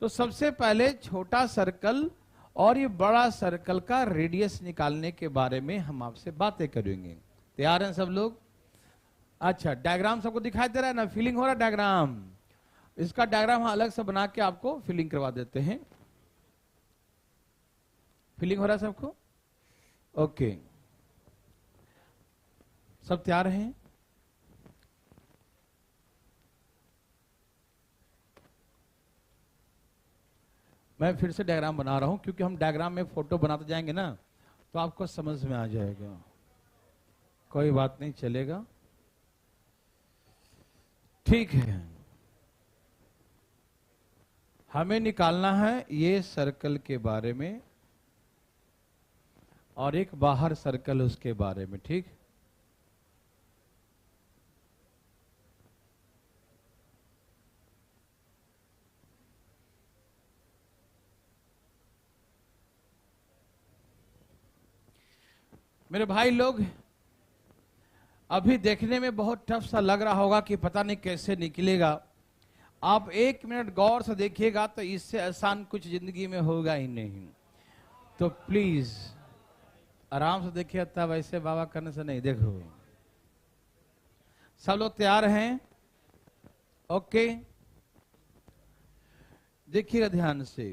तो सबसे पहले छोटा सर्कल और ये बड़ा सर्कल का रेडियस निकालने के बारे में हम आपसे बातें करेंगे। तैयार हैं सब लोग? अच्छा, डायग्राम सबको दिखाई दे रहा है ना, फीलिंग हो रहा है डायग्राम? इसका डायग्राम हम अलग से बना के आपको फीलिंग करवा देते हैं। फीलिंग हो रहा है सबको? ओके, सब तैयार हैं? मैं फिर से डायग्राम बना रहा हूं क्योंकि हम डायग्राम में फोटो बनाते जाएंगे ना तो आपको समझ में आ जाएगा। कोई बात नहीं, चलेगा, ठीक है। हमें निकालना है ये सर्कल के बारे में और एक बाहर सर्कल उसके बारे में, ठीक। मेरे भाई लोग, अभी देखने में बहुत टफ सा लग रहा होगा कि पता नहीं कैसे निकलेगा। आप 1 मिनट गौर से देखिएगा तो इससे आसान कुछ जिंदगी में होगा ही नहीं। तो प्लीज आराम से देखिए, तब ऐसे बाबा करने से नहीं। देखो, सब लोग तैयार हैं? ओके, देखिएगा ध्यान से।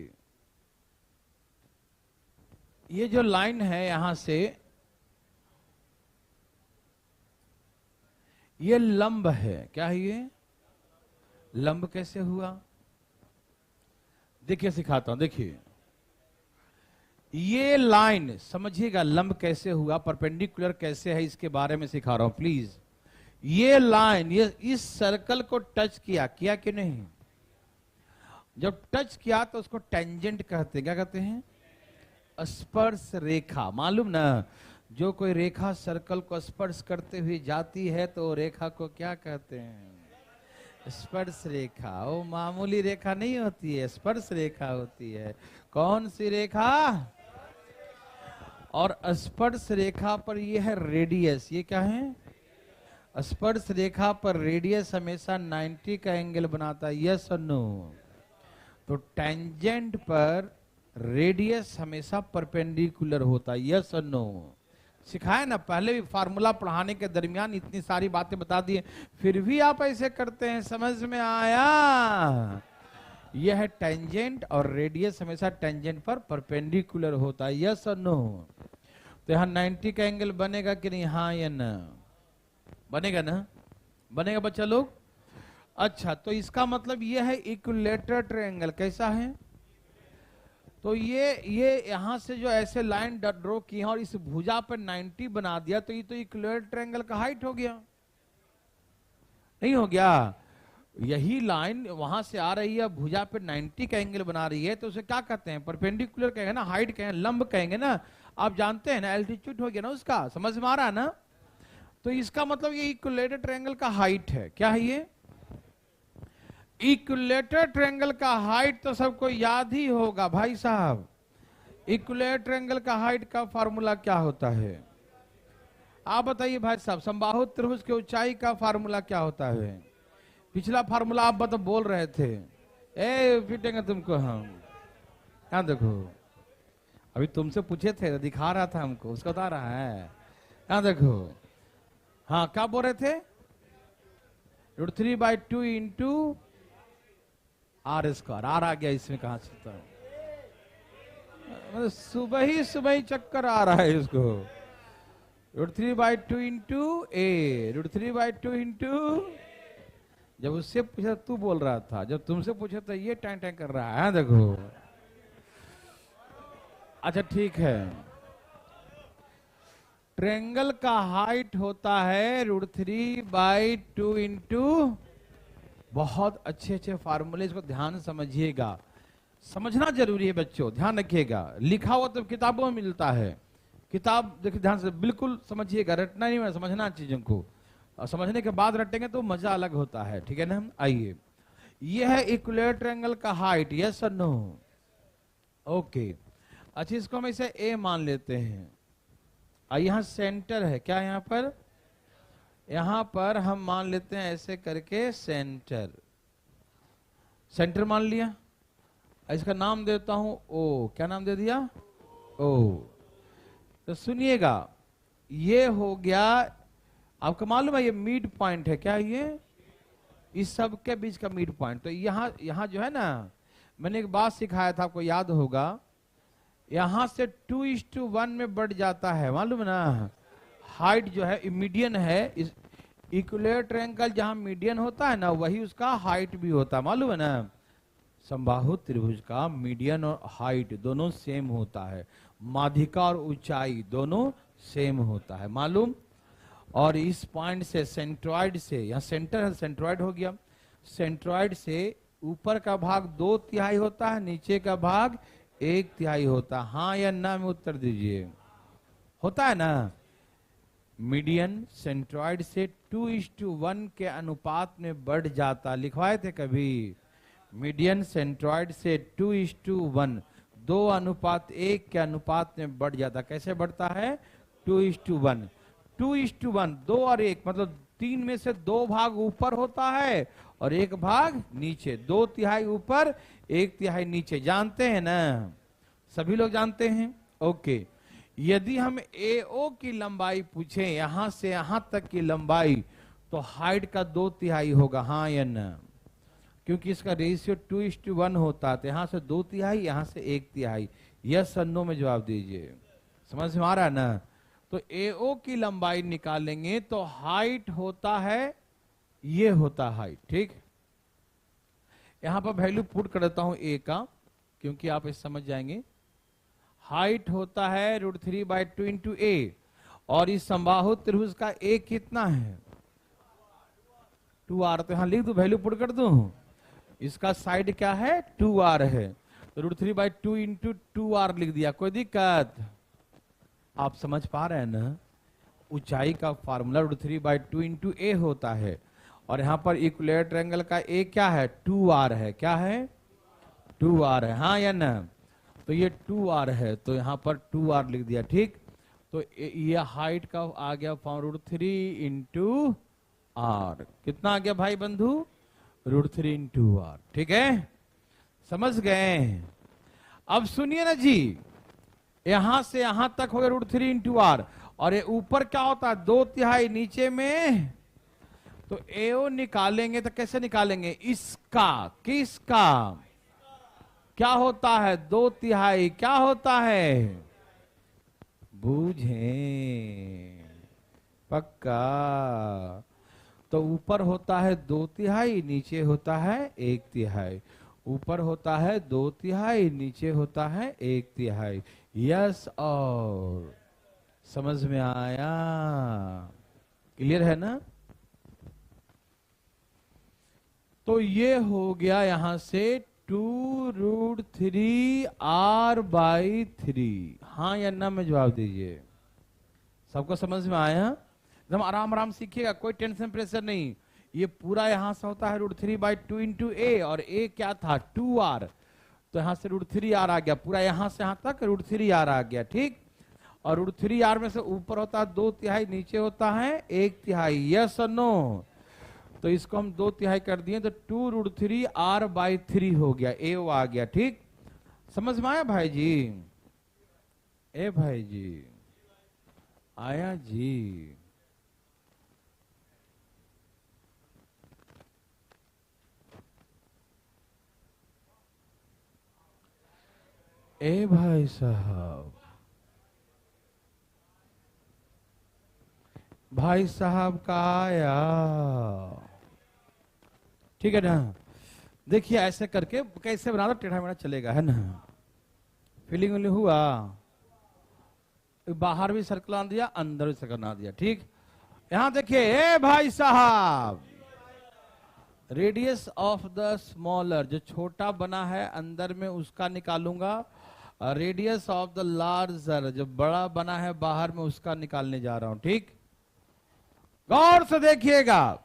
ये जो लाइन है यहां से, ये लंब है। क्या है ये? लंब कैसे हुआ? देखिए, सिखाता हूं, देखिए। ये लाइन समझिएगा, लंब कैसे हुआ, परपेंडिकुलर कैसे है, इसके बारे में सिखा रहा हूं प्लीज। ये लाइन ये इस सर्कल को टच किया कि नहीं? जब टच किया तो उसको टेंजेंट कहते हैं। क्या कहते हैं? स्पर्श रेखा। मालूम ना, जो कोई रेखा सर्कल को स्पर्श करते हुए जाती है तो रेखा को क्या कहते हैं? स्पर्श रेखा। वो मामूली रेखा नहीं होती है, स्पर्श रेखा होती है। कौन सी रेखा? और स्पर्श रेखा पर ये है रेडियस। ये क्या है? स्पर्श रेखा पर रेडियस हमेशा 90 का एंगल बनाता है। यस और नो? तो टेंजेंट पर रेडियस हमेशा परपेंडिकुलर होता है। यस और नो? सिखाया ना, पहले भी फार्मूला पढ़ाने के दरमियान इतनी सारी बातें बता दी, फिर भी आप ऐसे करते हैं। समझ में आया? यह है टेंजेंट, और रेडियस हमेशा टेंजेंट पर परपेंडिकुलर होता है। यस और नो? तो यहां 90 का एंगल बनेगा कि नहीं? हाँ या ना? बनेगा ना? बनेगा बच्चा लोग? अच्छा, तो इसका मतलब यह है इक्विलेटरल ट्रायंगल। कैसा है? तो ये यहां से जो ऐसे लाइन ड्रॉ की है और इस भुजा पर 90 बना दिया, तो ये तो इक्विलेटरल ट्रायंगल का हाइट हो गया, नहीं हो गया? यही लाइन वहां से आ रही है, भुजा पे 90 का एंगल बना रही है, तो उसे क्या कहते हैं? परपेंडिकुलर कहेंगे ना, हाइट कहेंगे, लंब कहेंगे ना। आप जानते हैं ना, एल्टीट्यूड हो गया ना उसका। समझ में आ रहा है ना? तो इसका मतलब ये इक्विलेटरल ट्रायंगल का हाइट है। क्या है ये? इक्विलेटरल ट्रायंगल का हाइट तो सबको याद ही होगा भाई साहब। इक्विलेटरल ट्रायंगल का हाइट का फार्मूला क्या होता है? आप बताइए भाई साहब। समबाहु त्रिभुज की ऊंचाई का फार्मूला क्या होता है? पिछला फार्मूला आप बता बोल रहे थे। ए पीटेंगे तुमको हम। क्या देखो, अभी तुमसे पूछे थे, दिखा रहा था हमको, उसको बता रहा है। क्या देखो, हाँ क्या बोल रहे थे? √3/2 इंटू R²। आर आ गया इसमें, कहां से था? मतलब सुबह ही चक्कर आ रहा है इसको। √3/2 इंटू A, √3/2 इंटू। जब उससे पूछा तू बोल रहा था, जब तुमसे पूछा तो ये टैं टैं कर रहा है। देखो, अच्छा ठीक है। ट्रायंगल का हाइट होता है √3/2 इंटू। बहुत अच्छे अच्छे फार्मूले, इसको ध्यान समझिएगा, समझना जरूरी है बच्चों, ध्यान रखिएगा। लिखा हुआ तो किताबों में मिलता है, किताब देखिए ध्यान से बिल्कुल समझिएगा, रटना नहीं है, समझना चीजों को, और समझने के बाद रटेंगे तो मजा अलग होता है, ठीक है ना। आइए, यह है इक्विलेटरल ट्रायंगल का हाइट, यस और नो? ओके, अच्छा इसको हम इसे ए मान लेते हैं। यहाँ सेंटर है क्या, यहाँ पर हम मान लेते हैं ऐसे करके सेंटर, सेंटर मान लिया। इसका नाम देता हूं ओ, क्या नाम दे दिया, ओ। तो सुनिएगा, ये हो गया, आपको मालूम है ये मिड पॉइंट है, क्या ये इस सब के बीच का मिड पॉइंट। तो यहाँ जो है ना, मैंने एक बात सिखाया था, आपको याद होगा, यहां से 2:1 में बढ़ जाता है, मालूम ना। हाइट जो है मीडियन है, इस इक्विलेटरल ट्रायंगल जहां मीडियन होता है ना, वही उसका हाइट भी होता है, मालूम है ना। समबाहु त्रिभुज का मीडियन और हाइट दोनों सेम होता है, माध्यिका और ऊंचाई दोनों सेम होता है, मालूम। और इस पॉइंट से सेंट्रॉइड से, यहाँ सेंटर है, सेंट्रॉइड हो गया, सेंट्रॉइड से ऊपर का भाग 2/3 होता है, नीचे का भाग 1/3 होता है। हाँ या ना में उत्तर दीजिए, होता है ना। मीडियन सेंट्रॉइड से 2:1 के अनुपात में बढ़ जाता, लिखवाए थे कभी। मीडियन सेंट्रॉइड से 2:1, 2:1 के अनुपात में बढ़ जाता। कैसे बढ़ता है, 2:1, 2:1, 2 और 1 मतलब 3 में से 2 भाग ऊपर होता है और 1 भाग नीचे, 2/3 ऊपर 1/3 नीचे, जानते हैं ना, सभी लोग जानते हैं। ओके, यदि हम AO की लंबाई पूछें, यहां से यहां तक की लंबाई, तो हाइट का 2/3 होगा, हाँ या ना, क्योंकि इसका रेशियो 2:1 होता है, तो यहां से 2/3, यहां से 1/3। यस और नो में जवाब दीजिए, समझ में आ रहा है ना। तो AO की लंबाई निकालेंगे तो हाइट होता है, ये होता हाइट, ठीक। यहां पर वैल्यू पुट कर देता हूं A का, क्योंकि आप इस समझ जाएंगे। हाइट होता है √3/2 इंटू A, और इस समबाहु त्रिभुज का A कितना है, 2r। तो यहां लिख दू, वैल्यू पुट कर दूं, इसका साइड क्या है, 2r है, तो √3/2 इंटू 2r लिख दिया, कोई दिक्कत। आप समझ पा रहे हैं ना, ऊंचाई का फार्मूला √3/2 इंटू A होता है, और यहां पर इक्विलेटरल ट्रायंगल का A क्या है, 2r है, क्या है, 2r है, हाँ या ना। तो ये 2r है, तो यहां पर 2r लिख दिया, ठीक। तो ये हाइट का आ गया √3 इंटू r, कितना आ गया भाई बंधु, √3 इंटू r, ठीक है, समझ गए। अब सुनिए ना जी, यहां से यहां तक हो गया √3 इंटू r, और ये ऊपर क्या होता है, 2/3 नीचे में। तो AO निकालेंगे तो कैसे निकालेंगे, इसका, किसका, क्या होता है, 2/3, क्या होता है, बूझें पक्का। तो ऊपर होता है 2/3, नीचे होता है 1/3, ऊपर होता है 2/3, नीचे होता है 1/3। यस, और समझ में आया, क्लियर है ना। तो ये हो गया यहां से 2√3r/3, हाँ या ना में जवाब दीजिए। सबको समझ में आया, एकदम आराम आराम सीखिएगा, कोई टेंशन प्रेशर नहीं। ये पूरा यहां से होता है √3/2 इंटू A, और A क्या था, 2r, तो यहां से √3r आ गया, पूरा यहां से यहां तक √3r आ गया, ठीक। और √3r में से ऊपर होता है 2/3, नीचे होता है 1/3। यस और नो। तो इसको हम 2/3 कर दिए, तो 2√3r/3 हो गया, AO आ गया, ठीक। समझ में आया भाई जी, ए भाई जी, आया जी। ए भाई साहब, भाई साहब का आया, ठीक है ना। देखिए ऐसे करके कैसे बना दो, टेढ़ा मेढ़ा चलेगा, है ना। फीलिंग हुआ, बाहर भी सर्कल बना दिया, अंदर भी सर्कल बना दिया, ठीक। यहां देखिए, ए भाई साहब, रेडियस ऑफ द स्मॉलर, जो छोटा बना है अंदर में उसका निकालूंगा, रेडियस ऑफ द लार्जर, जो बड़ा बना है बाहर में उसका निकालने जा रहा हूं, ठीक। गौर से देखिएगा,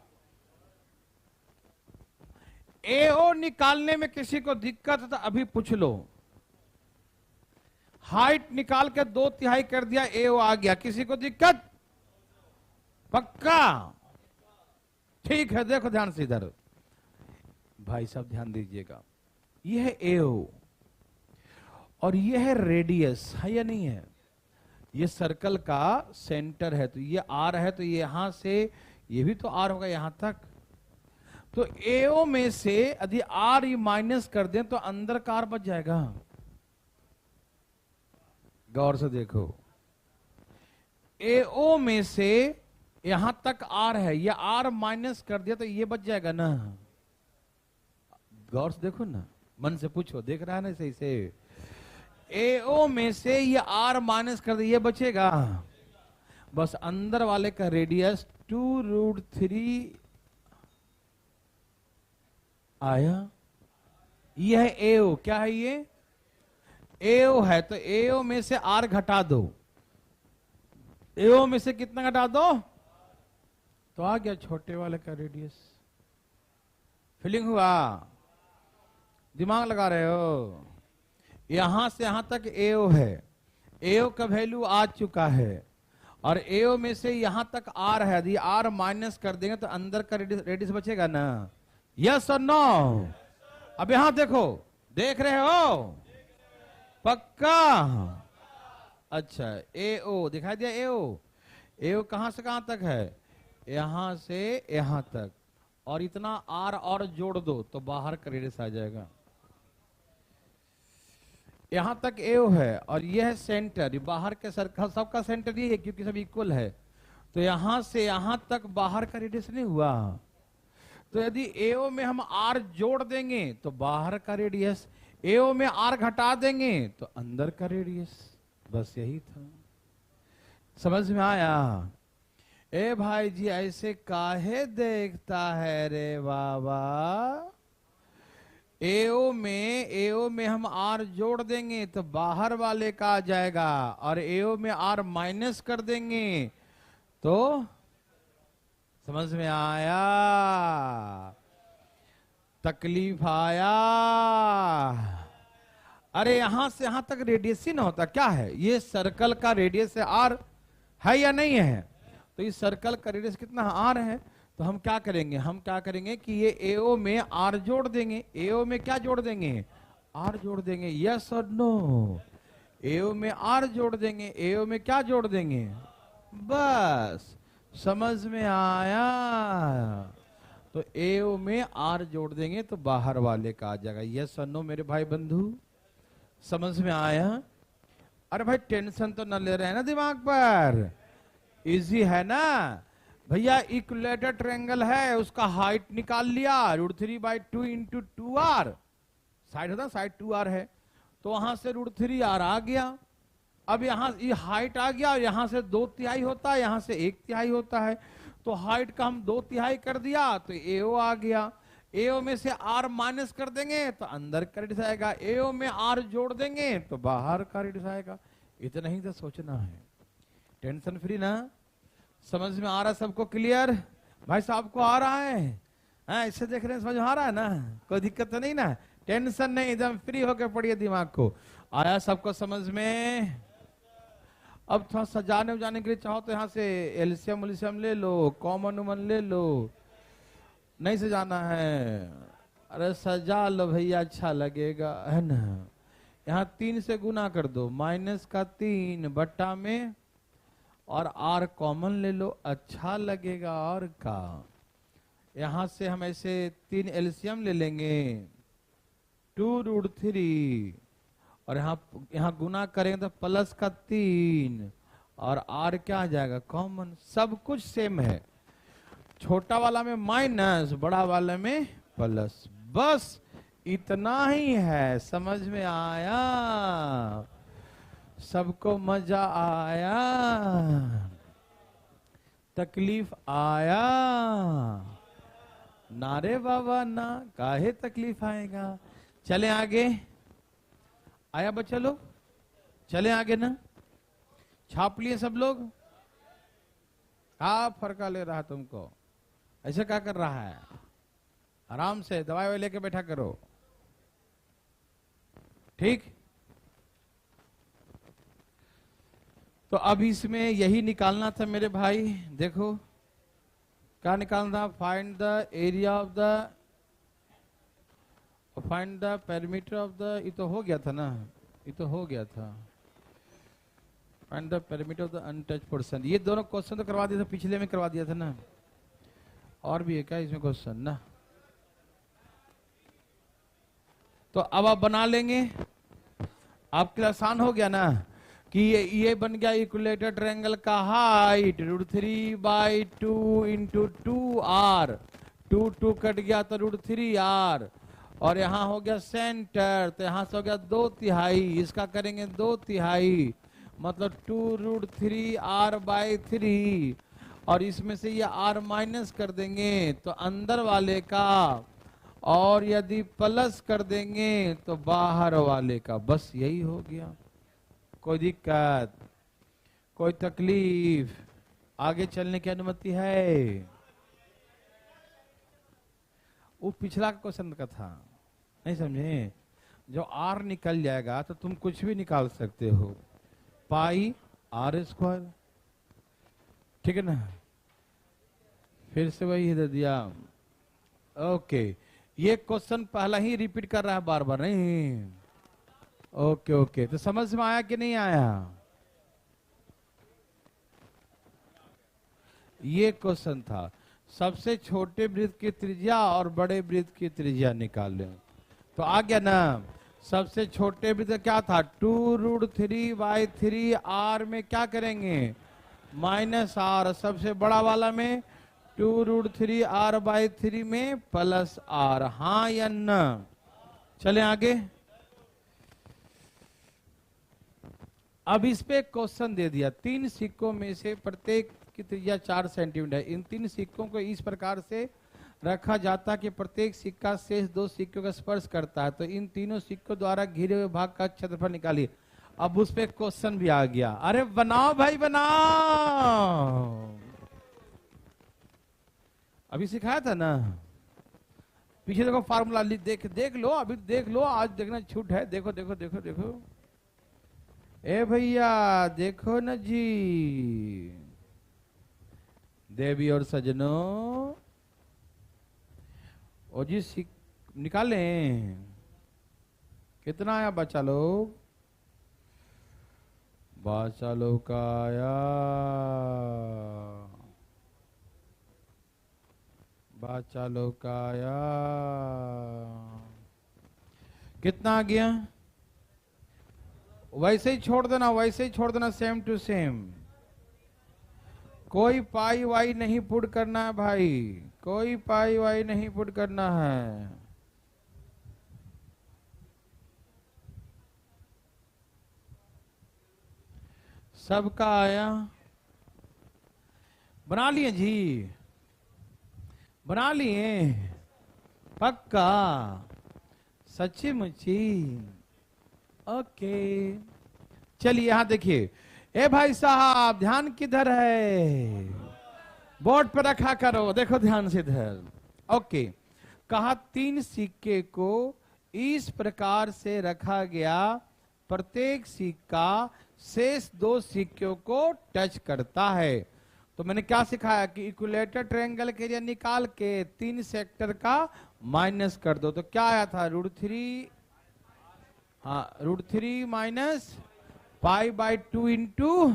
एओ निकालने में किसी को दिक्कत है तो अभी पूछ लो। हाइट निकाल के 2/3 कर दिया, एओ आ गया, किसी को दिक्कत? पक्का? ठीक है, देखो ध्यान से इधर, भाई साहब ध्यान दीजिएगा, यह है एओ और यह है रेडियस, है या नहीं है? ये सर्कल का सेंटर है, तो ये आर है, तो ये यहां से ये भी तो आर होगा यहां तक। तो एओ में से यदि आर ये माइनस कर दें तो अंदर का आर बच जाएगा। गौर से देखो, एओ में से यहां तक आर है, ये आर माइनस कर दिया तो ये बच जाएगा ना। गौर से देखो ना, मन से पूछो, देख रहा है ना सही से। एओ में से ये आर माइनस कर दिया, ये बचेगा। बस अंदर वाले का रेडियस 2√3 आया। यह है एओ, क्या है ये? एओ है, तो एओ में से आर घटा दो। एओ में से कितना घटा दो तो आ गया छोटे वाले का रेडियस। फीलिंग हुआ? दिमाग लगा रहे हो? यहां से यहां तक एओ है, एओ का वैल्यू आ चुका है, और एओ में से यहां तक आर है, यदि आर माइनस कर देंगे तो अंदर का रेडियस बचेगा ना। यस और नो? अब यहां देखो, देख रहे हो? पक्का? अच्छा, एओ दिखाई दिया? एओ, एओ कहां से कहां तक है? यहां से यहां तक, और इतना आर और जोड़ दो तो बाहर का रेडियस आ जाएगा। यहां तक एओ है और यह है सेंटर, ये बाहर के सर्कल सबका सेंटर ये है क्योंकि सब इक्वल है। तो यहां से यहां तक बाहर का रेडियस नहीं हुआ, तो यदि एओ में हम आर जोड़ देंगे तो बाहर का रेडियस, एओ में आर घटा देंगे तो अंदर का रेडियस। बस यही था, समझ में आया? ए भाई जी, ऐसे काहे देखता है रे बाबा? एओ में हम आर जोड़ देंगे तो बाहर वाले का आ जाएगा, और एओ में आर माइनस कर देंगे तो, समझ में आया? तकलीफ आया? अरे यहां से यहां तक रेडियस ही ना होता, क्या है ये? सर्कल का रेडियस है आर, है या नहीं है? तो इस सर्कल का रेडियस कितना आर है, तो हम क्या करेंगे, हम क्या करेंगे कि ये एओ में आर जोड़ देंगे। एओ में क्या जोड़ देंगे? आर जोड़ देंगे। यस और नो? एओ में आर जोड़ देंगे, एओ में क्या जोड़ देंगे? बस, समझ में आया? तो एओ में आर जोड़ देंगे तो बाहर वाले का आ जाएगा। यस और नो मेरे भाई बंधु? समझ में आया? अरे भाई टेंशन तो न ले रहे हैं ना दिमाग पर, इजी है ना भैया। इक्विलेटरल ट्रायंगल है, उसका हाइट निकाल लिया, √3/2 × 2r, साइड होता साइड 2r है, तो वहां से √3r आ गया। अब यहाँ ये हाइट आ गया, और यहां से 2/3 होता है, यहां से 1/3 होता है, तो हाइट का हम 2/3 कर दिया तो एओ आ गया। एओ में से आर माइनस कर देंगे तो अंदर का रेडियस आएगा, एओ में आर जोड़ देंगे तो बाहर का रेडियस आएगा। इतना ही तो सोचना है, टेंशन फ्री ना। समझ में आ रहा है सबको? क्लियर? भाई साहब को आ रहा है? ऐसे देख रहे हैं, समझ में आ रहा है ना? कोई दिक्कत तो नहीं ना? टेंशन नहीं, एकदम फ्री होकर पढ़िए दिमाग को। आया सबको समझ में? अब थोड़ा सजाने उजाने के लिए चाहो तो यहाँ से एल्शियम उल्शियम ले लो, कॉमन उमन ले लो। नहीं सजाना है? अरे सजा लो भैया, अच्छा लगेगा, है ना? यहाँ 3 से गुना कर दो, -3 बट्टा में, और आर कॉमन ले लो, अच्छा लगेगा। और का यहां से हम ऐसे 3 एलसीएम ले लेंगे, 2√3, और यहाँ गुना करेंगे तो +3, और आर क्या आ जाएगा? कॉमन। सब कुछ सेम है, छोटा वाला में माइनस, बड़ा वाला में प्लस, बस इतना ही है। समझ में आया? सबको मजा आया? तकलीफ आया? नारे बाबा ना, काहे तकलीफ आएगा। चले आगे, आया बच्चा लोग? चले आगे ना, छाप लिए सब लोग। क्या फर्का ले रहा तुमको, ऐसे क्या कर रहा है? आराम से दवाई वाई लेके बैठा करो, ठीक। तो अब इसमें यही निकालना था मेरे भाई। देखो क्या निकालना था, find the area of the, find the perimeter of the, ये तो हो गया था ना, ये तो हो गया था। Find the perimeter of the untouch portion, ये दोनों क्वेश्चन तो करवा दिया था, पिछले में करवा दिया था ना। और भी है क्या इसमें क्वेश्चन ना? तो अब आप बना लेंगे, आपके लिए आसान हो गया ना कि ये बन गया इक्विलेटरल ट्रायंगल का हाइट √3/2 इंटू 2r, 2 कट गया तो √3r, और यहाँ हो गया सेंटर, तो यहाँ से हो गया 2/3, इसका करेंगे 2/3, मतलब 2√3r/3, और इसमें से ये r माइनस कर देंगे तो अंदर वाले का, और यदि प्लस कर देंगे तो बाहर वाले का। बस यही हो गया। कोई दिक्कत, कोई तकलीफ, आगे चलने की अनुमति है? वो पिछला क्वेश्चन का था, नहीं समझे? जो r निकल जाएगा तो तुम कुछ भी निकाल सकते हो, πr², ठीक है ना? फिर से वही दे दिया। ओके, ये क्वेश्चन पहला ही रिपीट कर रहा है बार बार, नहीं? ओके ओके, तो समझ में आया कि नहीं आया? ये क्वेश्चन था, सबसे छोटे वृत्त की त्रिज्या और बड़े वृत्त की त्रिज्या निकाल लें। तो आ गया ना, सबसे छोटे वृत्त क्या था, 2√3/3, r में क्या करेंगे -r, सबसे बड़ा वाला में 2√3r/3 में +r, हाँ या ना? चले आगे। अब इस पे क्वेश्चन दे दिया, 3 सिक्कों में से प्रत्येक की त्रिज्या 4 सेंटीमीटर, इन 3 सिक्कों को इस प्रकार से रखा जाता कि प्रत्येक सिक्का शेष 2 सिक्कों का स्पर्श करता है, तो इन तीनों सिक्कों द्वारा घिरे हुए भाग का क्षेत्रफल निकालिए। अब उस पे क्वेश्चन भी आ गया, अरे बनाओ भाई बनाओ, अभी सिखाया था ना, पीछे देखो फार्मूला देख लो, अभी देख लो, आज देखना छूट है, देखो देखो देखो देखो, ए भैया देखो न जी, देवी और सजनों, ओ जी निकालें, कितना आया बच्चा लोग? बच्चा लोग का आया, बच्चा लोग का आया, कितना आ गया? वैसे ही छोड़ देना, वैसे ही छोड़ देना, सेम टू सेम, कोई पाई वाई नहीं पुट करना है भाई, कोई पाई वाई नहीं पुट करना है। सबका आया? बना लिए जी, बना लिए पक्का, सच्ची मुच्ची? ओके, चलिए यहां देखिए, ए भाई साहब ध्यान किधर है? बोर्ड पर रखा करो, देखो ध्यान से इधर। ओके, कहा 3 सिक्के को इस प्रकार से रखा गया, प्रत्येक सिक्का शेष 2 सिक्कों को टच करता है। तो मैंने क्या सिखाया कि इक्विलेटरल ट्रायंगल के एरिया निकाल के 3 सेक्टर का माइनस कर दो, तो क्या आया था √3, हाँ √3 माइनस π/2 इंटू,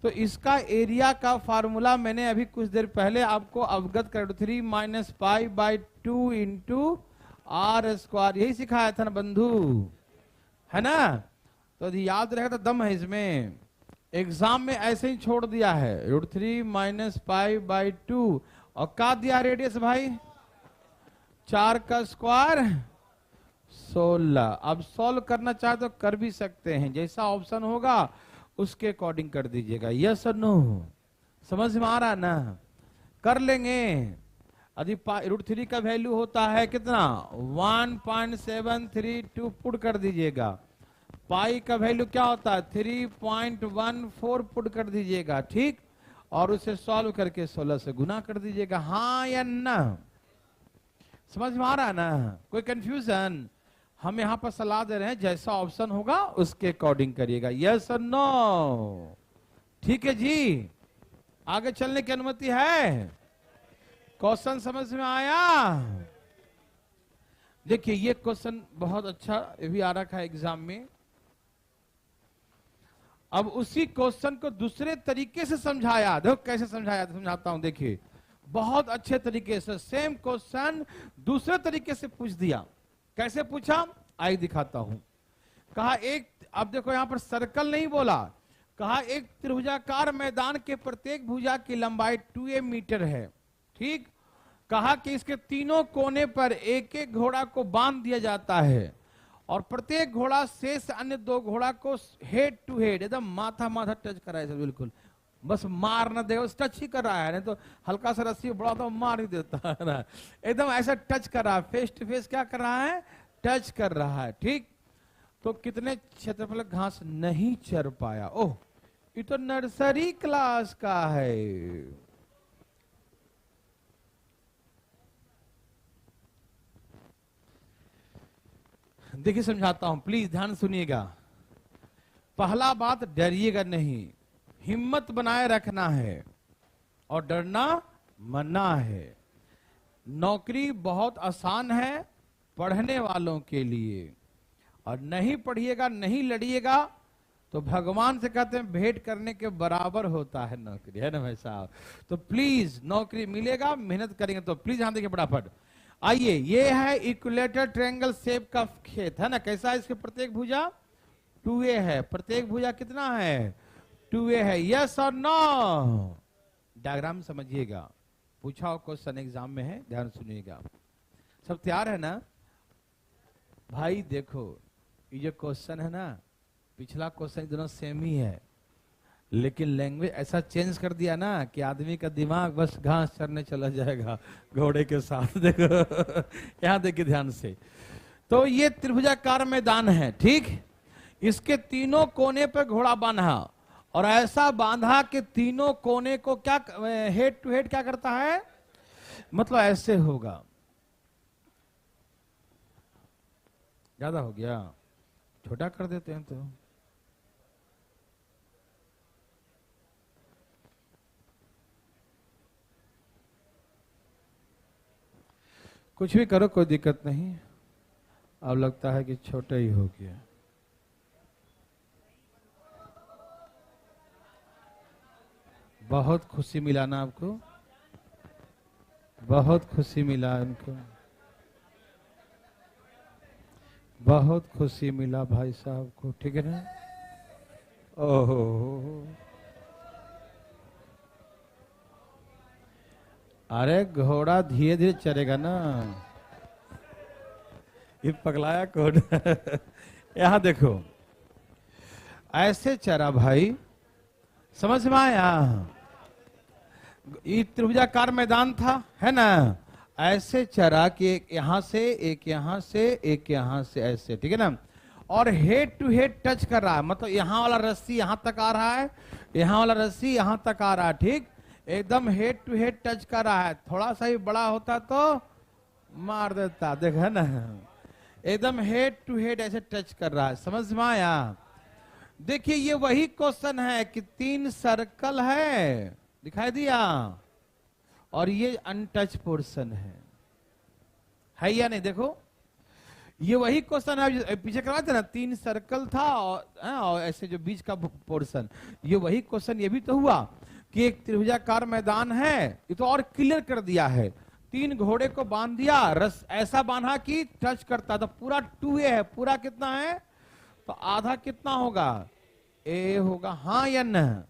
तो इसका एरिया का फार्मूला मैंने अभी कुछ देर पहले आपको अवगत कर, 3 माइनस π/2 इंटू r², यही सिखाया था ना बंधु, है ना? तो यदि याद रहेगा तो दम है इसमें, एग्जाम में ऐसे ही छोड़ दिया है, √3 माइनस π/2, और क्या दिया रेडियस भाई, 4 का स्क्वायर 16। अब सॉल्व करना चाहे तो कर भी सकते हैं, जैसा ऑप्शन होगा उसके अकॉर्डिंग कर दीजिएगा, यस और नो, समझ में आ रहा ना? कर लेंगे। यदि √3 का वैल्यू होता है कितना, 1.732 पुट कर दीजिएगा, पाई का वैल्यू क्या होता है 3.14 पुट कर दीजिएगा, ठीक, और उसे सॉल्व करके 16 से गुना कर दीजिएगा। हाँ या ना, समझ में आ रहा है ना? कोई कंफ्यूजन? हम यहां पर सलाह दे रहे हैं, जैसा ऑप्शन होगा उसके अकॉर्डिंग करिएगा, यस और नो। ठीक है जी, आगे चलने की अनुमति है? क्वेश्चन समझ में आया? देखिए ये क्वेश्चन बहुत अच्छा भी आ रखा है एग्जाम में। अब उसी क्वेश्चन को दूसरे तरीके से समझाया, देखो कैसे समझाया, समझाता हूं। देखिए बहुत अच्छे तरीके से सेम क्वेश्चन दूसरे तरीके से पूछ दिया। कैसे पूछा आई दिखाता हूं। कहा एक, अब देखो यहां पर सर्कल नहीं बोला, कहा एक त्रिभुजाकार मैदान के प्रत्येक भुजा की लंबाई 2a मीटर है, ठीक। कहा कि इसके तीनों कोने पर एक एक घोड़ा को बांध दिया जाता है और प्रत्येक घोड़ा शेष अन्य दो घोड़ा को हेड टू हेड, एकदम माथा माथा टच कराए, बिल्कुल बस मार न दे, उस टच ही कर रहा है, नहीं तो हल्का सा रस्सी बड़ा तो मार ही देता है ना, एकदम ऐसा टच कर रहा है, फेस टू फेस क्या कर रहा है, टच कर रहा है, ठीक। तो कितने क्षेत्रफल घास नहीं चर पाया? ओह ये तो नर्सरी क्लास का है। देखिए समझाता हूं, प्लीज ध्यान सुनिएगा। पहला बात, डरिएगा नहीं, हिम्मत बनाए रखना है और डरना मना है। नौकरी बहुत आसान है पढ़ने वालों के लिए, और नहीं पढ़िएगा नहीं लड़िएगा तो भगवान से कहते हैं भेंट करने के बराबर होता है नौकरी, है ना भाई साहब? तो प्लीज नौकरी मिलेगा, मेहनत करेंगे तो। प्लीज ध्यान देखिए फटाफट। आइए, ये है इक्विलेटर ट्रायंगल शेप का खेत, है ना? कैसा है? इसके प्रत्येक भुजा 2a है, प्रत्येक भुजा कितना है 2a है, यस और नो? डायग्राम समझिएगा, पूछा हो क्वेश्चन एग्जाम में है, ध्यान सुनिएगा। सब तैयार है ना भाई? देखो ये जो क्वेश्चन है ना, पिछला क्वेश्चन दोनों सेम ही है, लेकिन लैंग्वेज ऐसा चेंज कर दिया ना कि आदमी का दिमाग बस घास चरने चला जाएगा घोड़े के साथ। देखो यहां देखिए ध्यान से। तो ये त्रिभुजाकार मैदान है, ठीक। इसके तीनों कोने पर घोड़ा बांधा, और ऐसा बांधा कि तीनों कोने को क्या हेड टू हेड क्या करता है, मतलब ऐसे होगा। ज्यादा हो गया, छोटा कर देते हैं तो। कुछ भी करो कोई दिक्कत नहीं, अब लगता है कि छोटे ही हो गया। बहुत खुशी मिला ना आपको? बहुत खुशी मिला उनको, बहुत खुशी मिला भाई साहब को, ठीक है ना? ओहो, अरे घोड़ा धीरे धीरे चलेगा ना, ये पगलाया कौन? यहां देखो ऐसे चरा भाई, समझ में आया? ये त्रिभुजाकार मैदान था, है ना? ऐसे चरा कि एक यहां से एक यहां से एक यहां से, ऐसे, ठीक है ना? और हेड टू हेड टच कर रहा है, मतलब यहां वाला रस्सी यहां तक आ रहा है, यहां वाला रस्सी यहां तक आ रहा है, ठीक। एकदम हेड टू हेड टच कर रहा है। थोड़ा सा ही बड़ा होता तो मार देता, देखा ना? एकदम हेड टू हेड ऐसे टच कर रहा है, समझ में आया? देखिए ये वही क्वेश्चन है कि 3 सर्कल है, दिखाई दिया, और ये अनटच पोर्शन है या नहीं? देखो ये वही क्वेश्चन है, पीछे करवाए थे ना, 3 सर्कल था और ऐसे जो बीच का पोर्शन, ये वही क्वेश्चन ये भी तो हुआ कि एक त्रिभुजाकार मैदान है, ये तो और क्लियर कर दिया है। 3 घोड़े को बांध दिया, रस ऐसा बांधा कि टच करता, तो पूरा 2a है, पूरा कितना है तो आधा कितना होगा, a होगा, हाँ या न?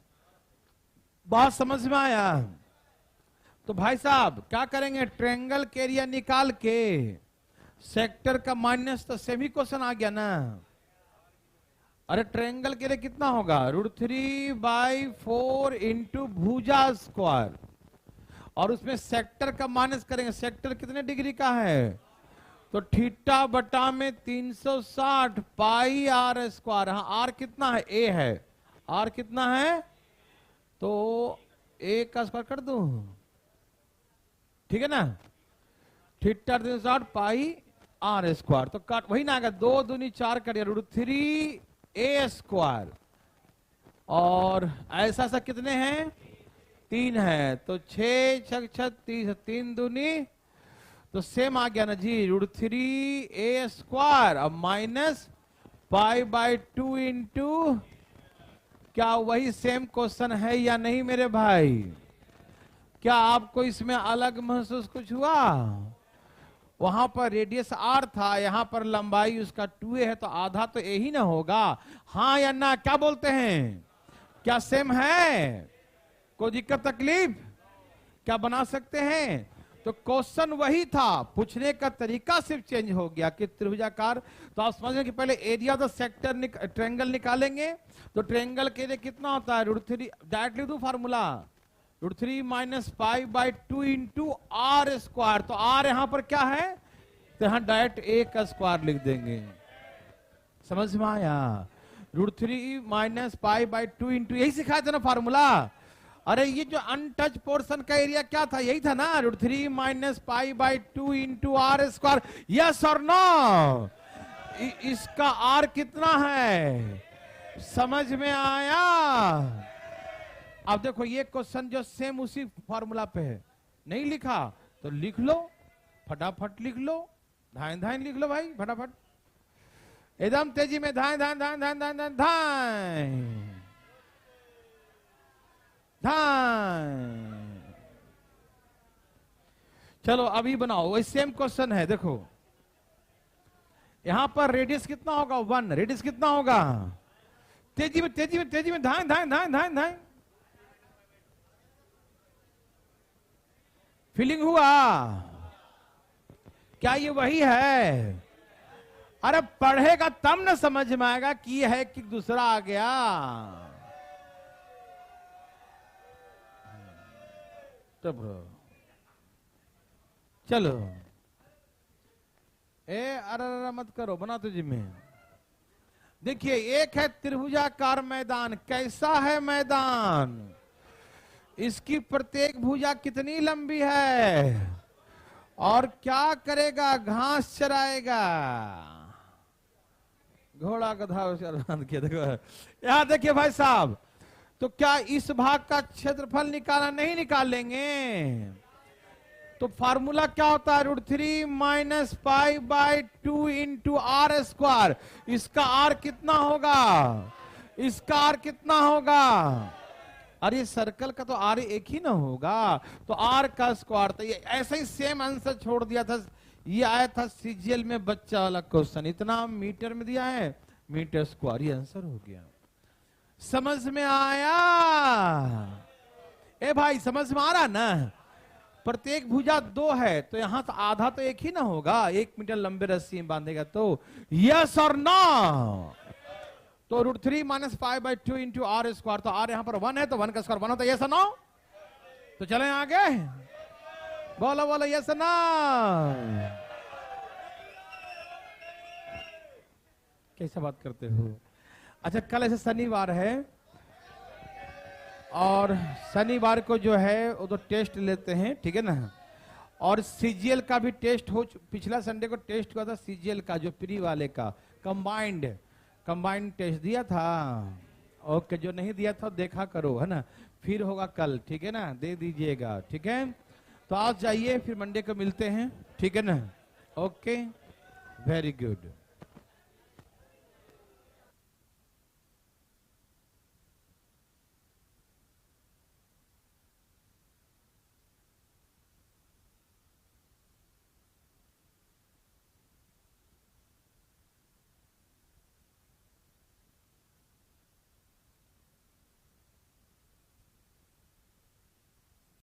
बात समझ में आया? तो भाई साहब क्या करेंगे, ट्रायंगल के एरिया निकाल के सेक्टर का माइनस, तो सेमी क्वेश्चन आ गया ना। अरे ट्रायंगल के लिए कितना होगा, √3/4 इंटू भुजा स्क्वायर, और उसमें सेक्टर का माइनस करेंगे। सेक्टर कितने डिग्री का है, तो थीटा बटा में 360 पाई आर स्क्वायर। हाँ आर कितना है, ए है, आर कितना है, तो ए का स्क्वायर कर दूं, ठीक है ना। थीटा 360 पाई आर स्क्वायर, तो काट वही ना आएगा, 2 दूनी 4 कट गया, √3 ए स्क्वायर। और ऐसा सा कितने हैं, 3 है, तो 6 6 36, 3 दूनी, तो सेम आ गया ना जी, √3 ए स्क्वायर। अब माइनस π/2 इंटू, क्या वही सेम क्वेश्चन है या नहीं मेरे भाई? क्या आपको इसमें अलग महसूस कुछ हुआ? वहां पर रेडियस r था, यहां पर लंबाई उसका 2a है, तो आधा तो a ही ना होगा, हाँ या ना, क्या बोलते हैं? क्या सेम है? कोई दिक्कत तकलीफ? क्या बना सकते हैं? तो क्वेश्चन वही था, पूछने का तरीका सिर्फ चेंज हो गया कि त्रिभुजाकार। तो आप समझ कि पहले area of the sector triangle निकालेंगे, तो ट्रायंगल के लिए कितना होता है, √3, डायरेक्टली दो formula, √3 minus π/2 into r square. तो आर यहां पर क्या है, तो यहां डायरेक्ट ए का स्क्वायर लिख देंगे, समझ में आया? √3 माइनस π/2 इंटू, यही सिखाया था ना फार्मूला। अरे ये जो अनटच पोर्शन का एरिया क्या था, यही था ना, √3 minus π/2 into r square. Yes और नो? इसका आर कितना है, समझ में आया? अब देखो ये क्वेश्चन जो सेम उसी फॉर्मूला पे है, नहीं लिखा तो लिख लो, फटाफट लिख लो, धाएं धाएं लिख लो भाई, फटाफट एकदम तेजी में, धाएं धाएं धाएं धाएं धाएं धाएं धाएं धाएं। चलो अभी बनाओ, वही सेम क्वेश्चन है। देखो यहां पर रेडियस कितना होगा, 1, रेडियस कितना होगा, तेजी में तेजी में तेजी में, धाएं धाएं धाएं धाएं धाएं। फीलिंग हुआ? क्या ये वही है? अरे पढ़ेगा तब ना समझ में आएगा कि है कि दूसरा आ गया। तब चलो, अरे मत करो, बना तुझे में। देखिए एक है त्रिभुजाकार मैदान, कैसा है मैदान, इसकी प्रत्येक भुजा कितनी लंबी है, और क्या करेगा, घास चराएगा, घोड़ा गधा बांध के। देखो यहां देखिए भाई साहब, तो क्या इस भाग का क्षेत्रफल निकाला, नहीं निकाल लेंगे? तो फार्मूला क्या होता है, √3 माइनस π/2 इंटू आर स्क्वायर। इसका आर कितना होगा, इसका आर कितना होगा, अरे सर्कल का तो आर एक ही ना होगा, तो आर का स्क्वायर। तो ये ऐसा ही सेम आंसर छोड़ दिया था, ये आया था सीजीएल में बच्चा वाला क्वेश्चन, इतना मीटर में दिया है, मीटर स्क्वायर, ये आंसर हो गया। समझ में आया? ए भाई समझ में आ रहा ना? प्रत्येक भुजा 2 है, तो यहां तो आधा तो एक ही ना होगा, 1 मीटर लंबे रस्सी में बांधेगा तो। यस और नो? तो √3 माइनस π/2 इंटू आर स्क्वायर, तो आर यहां पर 1 है, तो 1 का स्क्वायर 1 होता है। यस और नो? तो चलें आगे, बोलो बोलो यस और नो? कैसे बात करते हो? अच्छा कल ऐसे शनिवार है, और शनिवार को जो है वो तो टेस्ट लेते हैं, ठीक है ना। और सीजीएल का भी टेस्ट हो, पिछला संडे को टेस्ट हुआ था सीजीएल का, जो प्री वाले का कंबाइंड टेस्ट दिया था। ओके, जो नहीं दिया था देखा करो, है ना। फिर होगा कल, ठीक है ना, दे दीजिएगा, ठीक है। तो आज जाइए, फिर मंडे को मिलते हैं, ठीक है ना। Okay, very good.